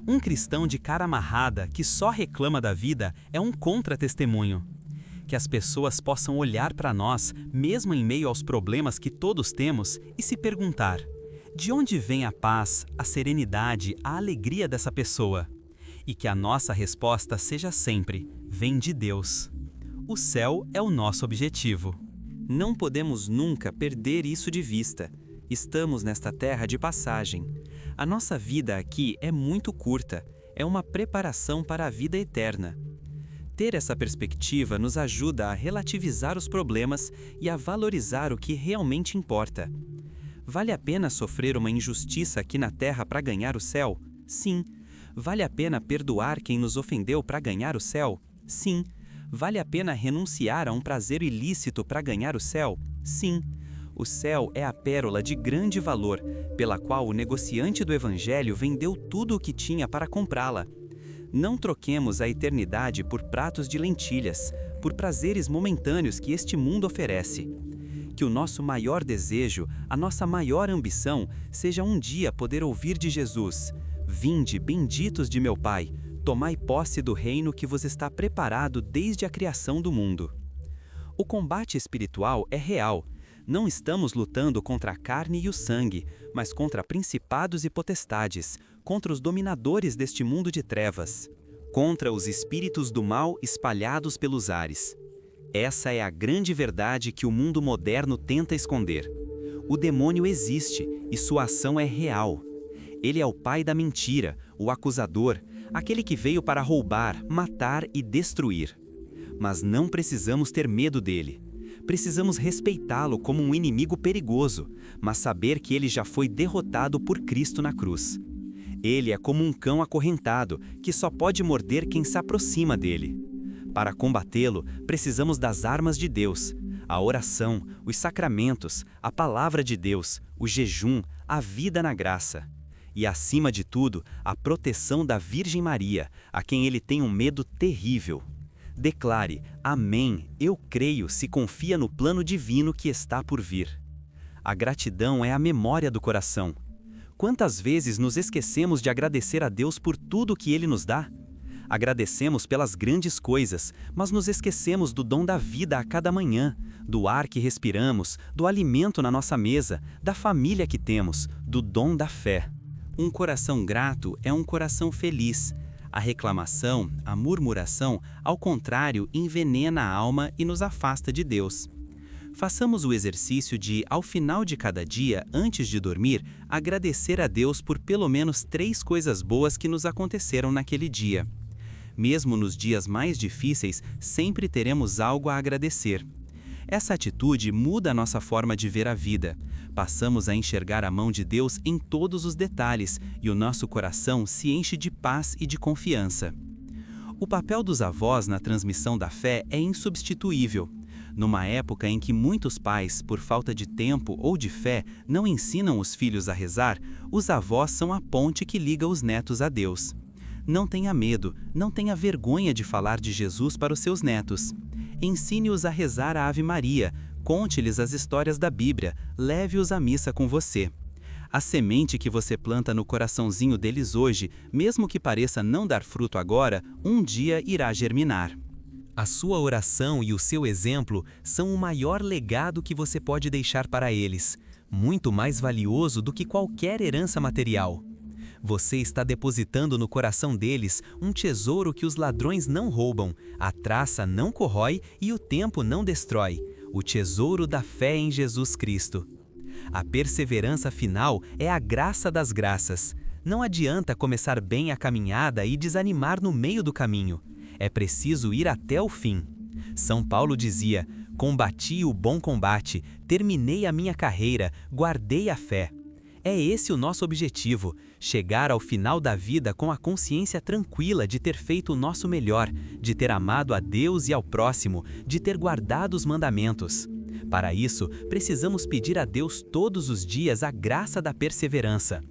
Um cristão de cara amarrada, que só reclama da vida, é um contra-testemunho. Que as pessoas possam olhar para nós, mesmo em meio aos problemas que todos temos, e se perguntar: de onde vem a paz, a serenidade, a alegria dessa pessoa? E que a nossa resposta seja sempre: vem de Deus. O céu é o nosso objetivo. Não podemos nunca perder isso de vista. Estamos nesta terra de passagem. A nossa vida aqui é muito curta, é uma preparação para a vida eterna. Ter essa perspectiva nos ajuda a relativizar os problemas e a valorizar o que realmente importa. Vale a pena sofrer uma injustiça aqui na terra para ganhar o céu? Sim. Vale a pena perdoar quem nos ofendeu para ganhar o céu? Sim. Vale a pena renunciar a um prazer ilícito para ganhar o céu? Sim. O céu é a pérola de grande valor, pela qual o negociante do Evangelho vendeu tudo o que tinha para comprá-la. Não troquemos a eternidade por pratos de lentilhas, por prazeres momentâneos que este mundo oferece. Que o nosso maior desejo, a nossa maior ambição, seja um dia poder ouvir de Jesus: "Vinde, benditos de meu Pai, tomai posse do reino que vos está preparado desde a criação do mundo." O combate espiritual é real. Não estamos lutando contra a carne e o sangue, mas contra principados e potestades, contra os dominadores deste mundo de trevas, contra os espíritos do mal espalhados pelos ares. Essa é a grande verdade que o mundo moderno tenta esconder. O demônio existe e sua ação é real. Ele é o pai da mentira, o acusador, aquele que veio para roubar, matar e destruir. Mas não precisamos ter medo dele. Precisamos respeitá-lo como um inimigo perigoso, mas saber que ele já foi derrotado por Cristo na cruz. Ele é como um cão acorrentado, que só pode morder quem se aproxima dele. Para combatê-lo, precisamos das armas de Deus: a oração, os sacramentos, a palavra de Deus, o jejum, a vida na graça. E, acima de tudo, a proteção da Virgem Maria, a quem ele tem um medo terrível. Declare: "Amém, eu creio", se confia no plano divino que está por vir. A gratidão é a memória do coração. Quantas vezes nos esquecemos de agradecer a Deus por tudo que Ele nos dá? Agradecemos pelas grandes coisas, mas nos esquecemos do dom da vida a cada manhã, do ar que respiramos, do alimento na nossa mesa, da família que temos, do dom da fé. Um coração grato é um coração feliz. A reclamação, a murmuração, ao contrário, envenena a alma e nos afasta de Deus. Façamos o exercício de, ao final de cada dia, antes de dormir, agradecer a Deus por pelo menos 3 coisas boas que nos aconteceram naquele dia. Mesmo nos dias mais difíceis, sempre teremos algo a agradecer. Essa atitude muda a nossa forma de ver a vida. Passamos a enxergar a mão de Deus em todos os detalhes e o nosso coração se enche de paz e de confiança. O papel dos avós na transmissão da fé é insubstituível. Numa época em que muitos pais, por falta de tempo ou de fé, não ensinam os filhos a rezar, os avós são a ponte que liga os netos a Deus. Não tenha medo, não tenha vergonha de falar de Jesus para os seus netos. Ensine-os a rezar a Ave Maria, conte-lhes as histórias da Bíblia, leve-os à missa com você. A semente que você planta no coraçãozinho deles hoje, mesmo que pareça não dar fruto agora, um dia irá germinar. A sua oração e o seu exemplo são o maior legado que você pode deixar para eles, muito mais valioso do que qualquer herança material. Você está depositando no coração deles um tesouro que os ladrões não roubam, a traça não corrói e o tempo não destrói, o tesouro da fé em Jesus Cristo. A perseverança final é a graça das graças. Não adianta começar bem a caminhada e desanimar no meio do caminho. É preciso ir até o fim. São Paulo dizia: "Combati o bom combate, terminei a minha carreira, guardei a fé." É esse o nosso objetivo, chegar ao final da vida com a consciência tranquila de ter feito o nosso melhor, de ter amado a Deus e ao próximo, de ter guardado os mandamentos. Para isso, precisamos pedir a Deus todos os dias a graça da perseverança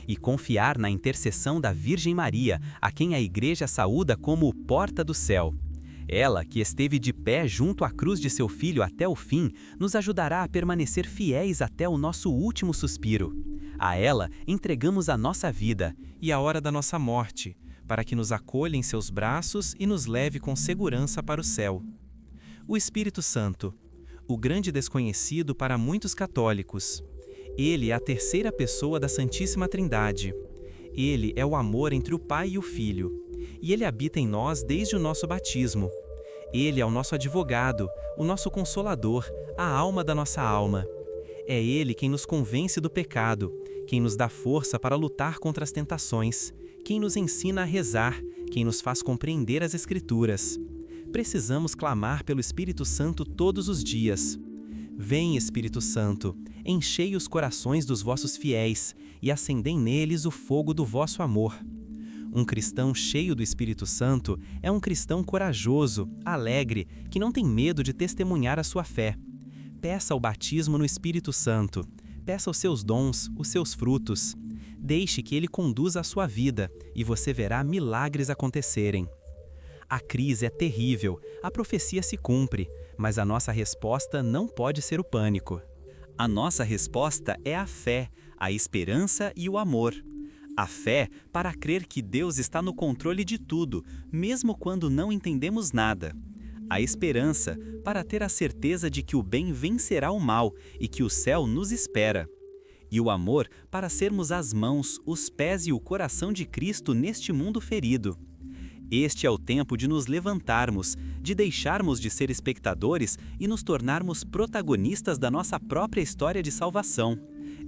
e confiar na intercessão da Virgem Maria, a quem a Igreja saúda como porta do céu. Ela, que esteve de pé junto à cruz de seu Filho até o fim, nos ajudará a permanecer fiéis até o nosso último suspiro. A ela entregamos a nossa vida e a hora da nossa morte, para que nos acolha em seus braços e nos leve com segurança para o céu. O Espírito Santo, o grande desconhecido para muitos católicos. Ele é a terceira pessoa da Santíssima Trindade. Ele é o amor entre o Pai e o Filho, e ele habita em nós desde o nosso batismo. Ele é o nosso advogado, o nosso consolador, a alma da nossa alma. É ele quem nos convence do pecado, quem nos dá força para lutar contra as tentações, quem nos ensina a rezar, quem nos faz compreender as Escrituras. Precisamos clamar pelo Espírito Santo todos os dias. Vem, Espírito Santo, enchei os corações dos vossos fiéis e acendei neles o fogo do vosso amor. Um cristão cheio do Espírito Santo é um cristão corajoso, alegre, que não tem medo de testemunhar a sua fé. Peça o batismo no Espírito Santo. Peça os seus dons, os seus frutos. Deixe que Ele conduza a sua vida e você verá milagres acontecerem. A crise é terrível, a profecia se cumpre, mas a nossa resposta não pode ser o pânico. A nossa resposta é a fé, a esperança e o amor. A fé para crer que Deus está no controle de tudo, mesmo quando não entendemos nada. A esperança para ter a certeza de que o bem vencerá o mal e que o céu nos espera. E o amor para sermos as mãos, os pés e o coração de Cristo neste mundo ferido. Este é o tempo de nos levantarmos, de deixarmos de ser espectadores e nos tornarmos protagonistas da nossa própria história de salvação.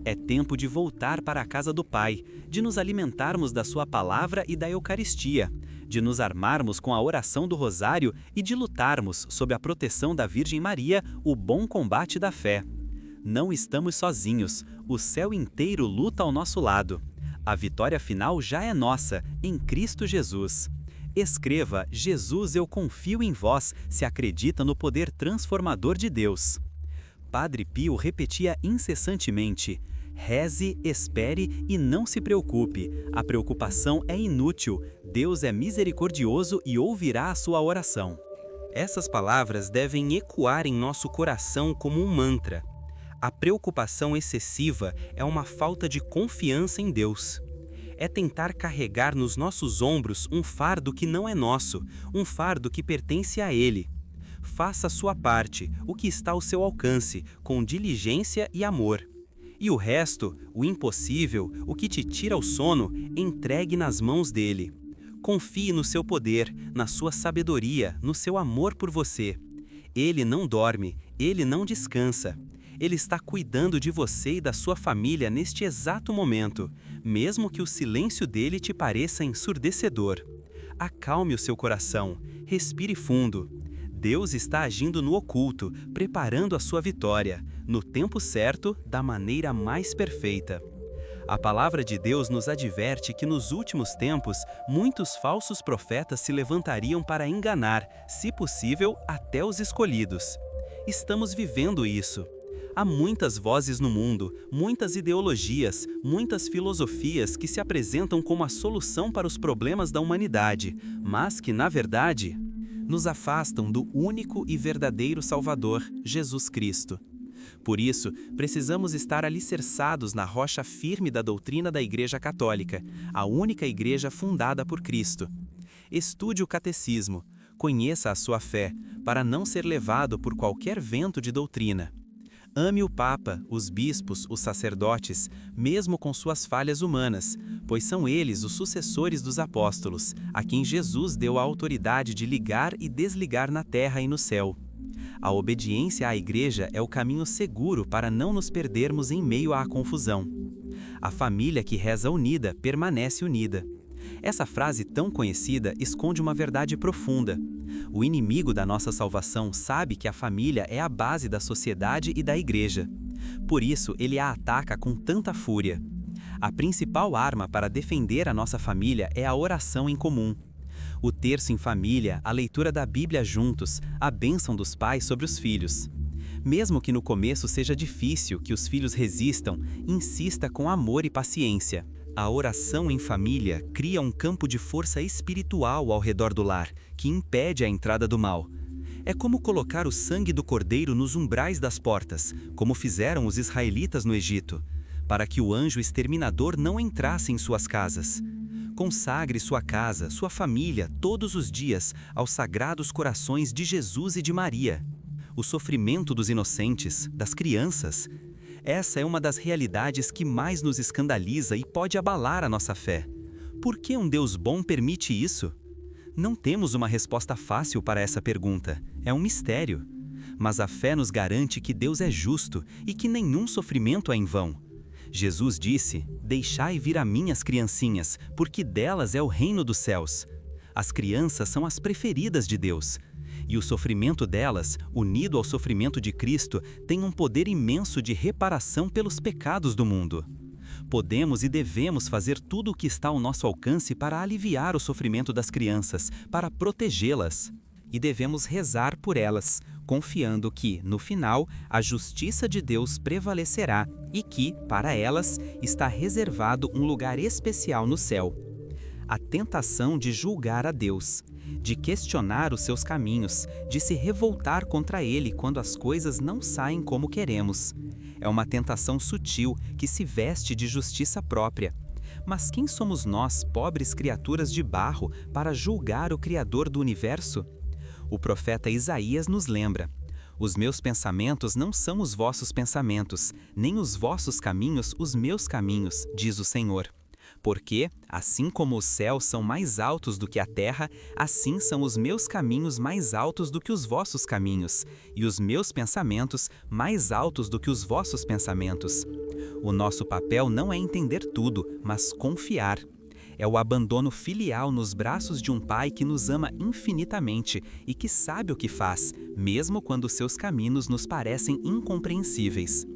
É tempo de voltar para a casa do Pai, de nos alimentarmos da Sua palavra e da Eucaristia, de nos armarmos com a oração do Rosário e de lutarmos, sob a proteção da Virgem Maria, o bom combate da fé. Não estamos sozinhos, o céu inteiro luta ao nosso lado. A vitória final já é nossa, em Cristo Jesus. Escreva: Jesus, eu confio em vós, se acredita no poder transformador de Deus. Padre Pio repetia incessantemente: reze, espere e não se preocupe. A preocupação é inútil. Deus é misericordioso e ouvirá a sua oração. Essas palavras devem ecoar em nosso coração como um mantra. A preocupação excessiva é uma falta de confiança em Deus. É tentar carregar nos nossos ombros um fardo que não é nosso, um fardo que pertence a Ele. Faça a sua parte, o que está ao seu alcance, com diligência e amor. E o resto, o impossível, o que te tira o sono, entregue nas mãos dele. Confie no seu poder, na sua sabedoria, no seu amor por você. Ele não dorme, ele não descansa. Ele está cuidando de você e da sua família neste exato momento, mesmo que o silêncio dele te pareça ensurdecedor. Acalme o seu coração, respire fundo. Deus está agindo no oculto, preparando a sua vitória, no tempo certo, da maneira mais perfeita. A palavra de Deus nos adverte que nos últimos tempos, muitos falsos profetas se levantariam para enganar, se possível, até os escolhidos. Estamos vivendo isso. Há muitas vozes no mundo, muitas ideologias, muitas filosofias que se apresentam como a solução para os problemas da humanidade, mas que, na verdade, nos afastam do único e verdadeiro Salvador, Jesus Cristo. Por isso, precisamos estar alicerçados na rocha firme da doutrina da Igreja Católica, a única igreja fundada por Cristo. Estude o catecismo, conheça a sua fé, para não ser levado por qualquer vento de doutrina. Ame o Papa, os bispos, os sacerdotes, mesmo com suas falhas humanas, pois são eles os sucessores dos apóstolos, a quem Jesus deu a autoridade de ligar e desligar na terra e no céu. A obediência à Igreja é o caminho seguro para não nos perdermos em meio à confusão. A família que reza unida permanece unida. Essa frase tão conhecida esconde uma verdade profunda. O inimigo da nossa salvação sabe que a família é a base da sociedade e da igreja. Por isso, ele a ataca com tanta fúria. A principal arma para defender a nossa família é a oração em comum. O terço em família, a leitura da Bíblia juntos, a bênção dos pais sobre os filhos. Mesmo que no começo seja difícil que os filhos resistam, insista com amor e paciência. A oração em família cria um campo de força espiritual ao redor do lar, que impede a entrada do mal. É como colocar o sangue do cordeiro nos umbrais das portas, como fizeram os israelitas no Egito, para que o anjo exterminador não entrasse em suas casas. Consagre sua casa, sua família, todos os dias, aos sagrados corações de Jesus e de Maria. O sofrimento dos inocentes, das crianças. Essa é uma das realidades que mais nos escandaliza e pode abalar a nossa fé. Por que um Deus bom permite isso? Não temos uma resposta fácil para essa pergunta. É um mistério. Mas a fé nos garante que Deus é justo e que nenhum sofrimento é em vão. Jesus disse: "Deixai vir a mim as criancinhas, porque delas é o reino dos céus." As crianças são as preferidas de Deus. E o sofrimento delas, unido ao sofrimento de Cristo, tem um poder imenso de reparação pelos pecados do mundo. Podemos e devemos fazer tudo o que está ao nosso alcance para aliviar o sofrimento das crianças, para protegê-las. e devemos rezar por elas, confiando que, no final, a justiça de Deus prevalecerá e que, para elas, está reservado um lugar especial no céu. A tentação de julgar a Deus, de questionar os seus caminhos, de se revoltar contra Ele quando as coisas não saem como queremos. É uma tentação sutil que se veste de justiça própria. Mas quem somos nós, pobres criaturas de barro, para julgar o Criador do universo? O profeta Isaías nos lembra: os meus pensamentos não são os vossos pensamentos, nem os vossos caminhos os meus caminhos, diz o Senhor. Porque, assim como os céus são mais altos do que a terra, assim são os meus caminhos mais altos do que os vossos caminhos, e os meus pensamentos mais altos do que os vossos pensamentos. O nosso papel não é entender tudo, mas confiar. É o abandono filial nos braços de um pai que nos ama infinitamente e que sabe o que faz, mesmo quando seus caminhos nos parecem incompreensíveis.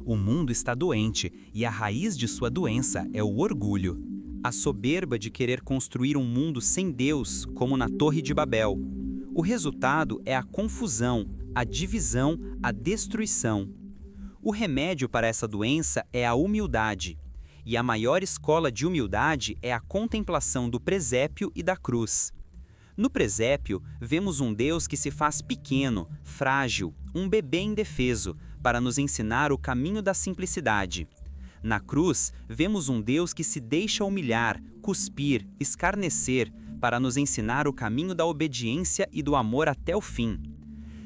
O mundo está doente e a raiz de sua doença é o orgulho. A soberba de querer construir um mundo sem Deus, como na Torre de Babel. O resultado é a confusão, a divisão, a destruição. O remédio para essa doença é a humildade. E a maior escola de humildade é a contemplação do presépio e da cruz. No presépio, vemos um Deus que se faz pequeno, frágil, um bebê indefeso, para nos ensinar o caminho da simplicidade. Na cruz, vemos um Deus que se deixa humilhar, cuspir, escarnecer, para nos ensinar o caminho da obediência e do amor até o fim.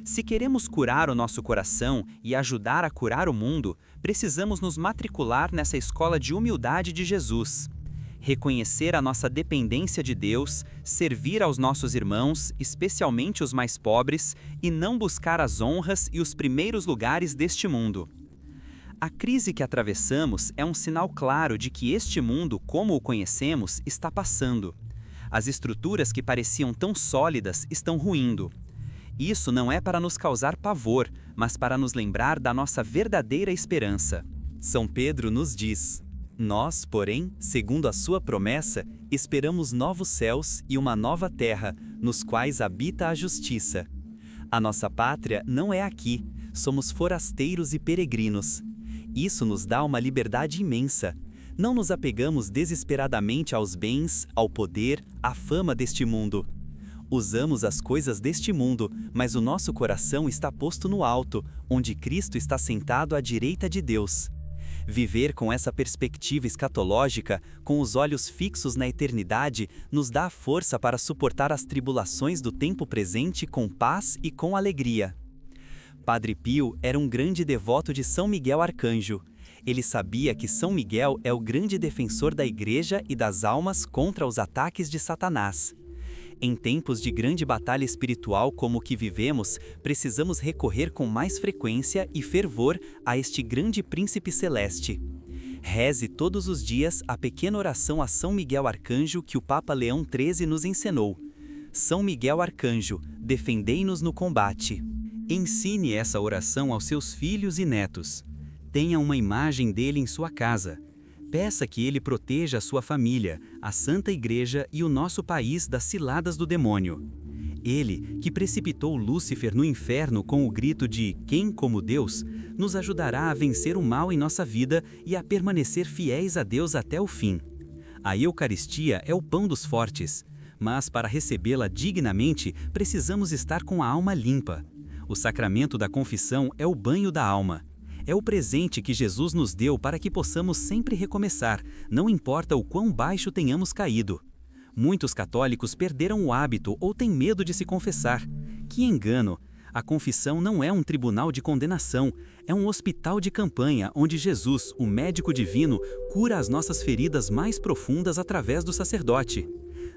Se queremos curar o nosso coração e ajudar a curar o mundo, precisamos nos matricular nessa escola de humildade de Jesus. Reconhecer a nossa dependência de Deus, servir aos nossos irmãos, especialmente os mais pobres, e não buscar as honras e os primeiros lugares deste mundo. A crise que atravessamos é um sinal claro de que este mundo, como o conhecemos, está passando. As estruturas que pareciam tão sólidas estão ruindo. Isso não é para nos causar pavor, mas para nos lembrar da nossa verdadeira esperança. São Pedro nos diz: nós, porém, segundo a sua promessa, esperamos novos céus e uma nova terra, nos quais habita a justiça. A nossa pátria não é aqui, somos forasteiros e peregrinos. Isso nos dá uma liberdade imensa. Não nos apegamos desesperadamente aos bens, ao poder, à fama deste mundo. Usamos as coisas deste mundo, mas o nosso coração está posto no alto, onde Cristo está sentado à direita de Deus. Viver com essa perspectiva escatológica, com os olhos fixos na eternidade, nos dá a força para suportar as tribulações do tempo presente com paz e com alegria. Padre Pio era um grande devoto de São Miguel Arcanjo. Ele sabia que São Miguel é o grande defensor da Igreja e das almas contra os ataques de Satanás. Em tempos de grande batalha espiritual como o que vivemos, precisamos recorrer com mais frequência e fervor a este grande príncipe celeste. Reze todos os dias a pequena oração a São Miguel Arcanjo que o Papa Leão XIII nos ensinou. São Miguel Arcanjo, defendei-nos no combate. Ensine essa oração aos seus filhos e netos. Tenha uma imagem dele em sua casa. Peça que ele proteja a sua família, a Santa Igreja e o nosso país das ciladas do demônio. Ele, que precipitou Lúcifer no inferno com o grito de "Quem como Deus?", nos ajudará a vencer o mal em nossa vida e a permanecer fiéis a Deus até o fim. A Eucaristia é o pão dos fortes, mas para recebê-la dignamente precisamos estar com a alma limpa. O sacramento da confissão é o banho da alma. É o presente que Jesus nos deu para que possamos sempre recomeçar, não importa o quão baixo tenhamos caído. Muitos católicos perderam o hábito ou têm medo de se confessar. Que engano! A confissão não é um tribunal de condenação, é um hospital de campanha onde Jesus, o médico divino, cura as nossas feridas mais profundas através do sacerdote.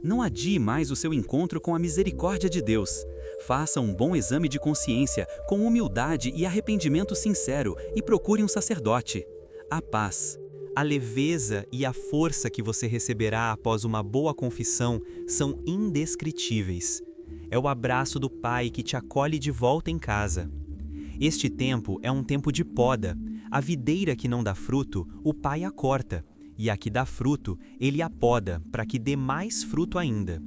Não adie mais o seu encontro com a misericórdia de Deus. Faça um bom exame de consciência, com humildade e arrependimento sincero, e procure um sacerdote. A paz, a leveza e a força que você receberá após uma boa confissão são indescritíveis. É o abraço do Pai que te acolhe de volta em casa. Este tempo é um tempo de poda. A videira que não dá fruto, o Pai a corta. E a que dá fruto, ele a poda, para que dê mais fruto ainda.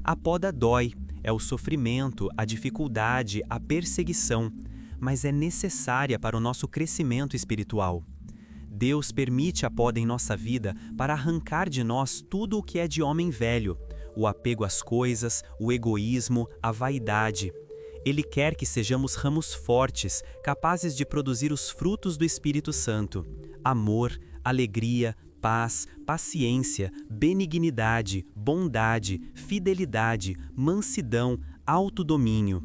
A poda dói, é o sofrimento, a dificuldade, a perseguição, mas é necessária para o nosso crescimento espiritual. Deus permite a poda em nossa vida para arrancar de nós tudo o que é de homem velho, o apego às coisas, o egoísmo, a vaidade. Ele quer que sejamos ramos fortes, capazes de produzir os frutos do Espírito Santo: amor, alegria, paz, paciência, benignidade, bondade, fidelidade, mansidão, autodomínio.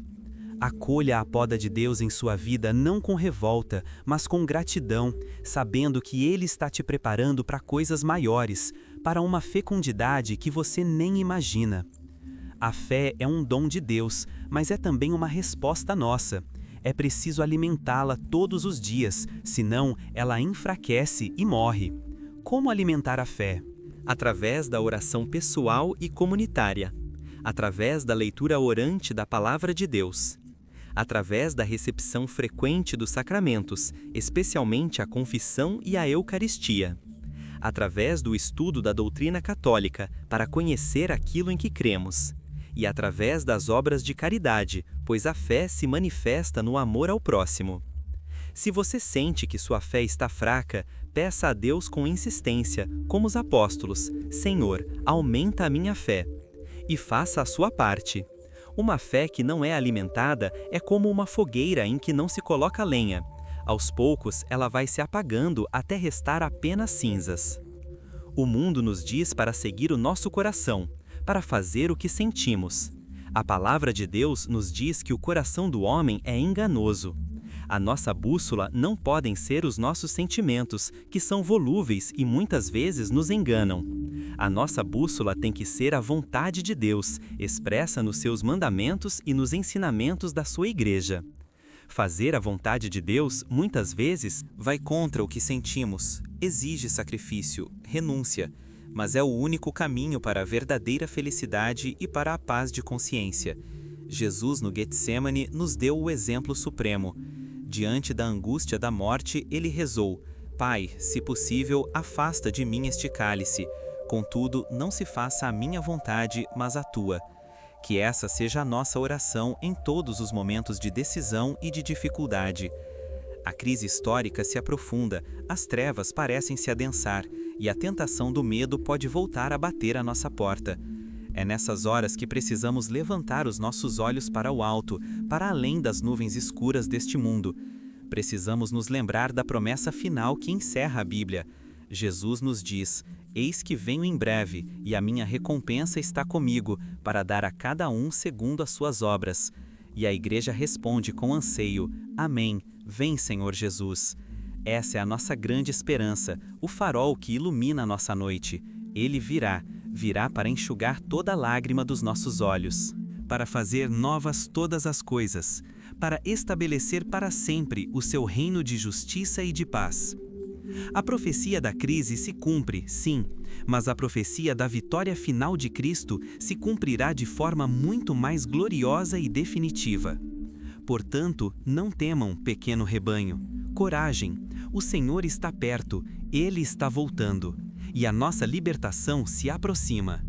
Acolha a poda de Deus em sua vida não com revolta, mas com gratidão, sabendo que Ele está te preparando para coisas maiores, para uma fecundidade que você nem imagina. A fé é um dom de Deus, mas é também uma resposta nossa. É preciso alimentá-la todos os dias, senão ela enfraquece e morre. Como alimentar a fé? Através da oração pessoal e comunitária, através da leitura orante da Palavra de Deus, através da recepção frequente dos sacramentos, especialmente a confissão e a Eucaristia, através do estudo da doutrina católica para conhecer aquilo em que cremos, e através das obras de caridade, pois a fé se manifesta no amor ao próximo. Se você sente que sua fé está fraca, peça a Deus com insistência, como os apóstolos: Senhor, aumenta a minha fé. E faça a sua parte. Uma fé que não é alimentada é como uma fogueira em que não se coloca lenha. Aos poucos, ela vai se apagando até restar apenas cinzas. O mundo nos diz para seguir o nosso coração, para fazer o que sentimos. A palavra de Deus nos diz que o coração do homem é enganoso. A nossa bússola não podem ser os nossos sentimentos, que são volúveis e muitas vezes nos enganam. A nossa bússola tem que ser a vontade de Deus, expressa nos seus mandamentos e nos ensinamentos da sua igreja. Fazer a vontade de Deus, muitas vezes, vai contra o que sentimos, exige sacrifício, renúncia, mas é o único caminho para a verdadeira felicidade e para a paz de consciência. Jesus, no Getsêmani, nos deu o exemplo supremo. Diante da angústia da morte, ele rezou: Pai, se possível, afasta de mim este cálice. Contudo, não se faça a minha vontade, mas a tua. Que essa seja a nossa oração em todos os momentos de decisão e de dificuldade. A crise histórica se aprofunda, as trevas parecem se adensar, e a tentação do medo pode voltar a bater à nossa porta. É nessas horas que precisamos levantar os nossos olhos para o alto, para além das nuvens escuras deste mundo. Precisamos nos lembrar da promessa final que encerra a Bíblia. Jesus nos diz: Eis que venho em breve, e a minha recompensa está comigo, para dar a cada um segundo as suas obras. E a igreja responde com anseio: Amém, vem Senhor Jesus. Essa é a nossa grande esperança, o farol que ilumina a nossa noite. Ele virá para enxugar toda lágrima dos nossos olhos, para fazer novas todas as coisas, para estabelecer para sempre o seu reino de justiça e de paz. A profecia da crise se cumpre, sim, mas a profecia da vitória final de Cristo se cumprirá de forma muito mais gloriosa e definitiva. Portanto, não temam, pequeno rebanho. Coragem, o Senhor está perto, Ele está voltando, e a nossa libertação se aproxima.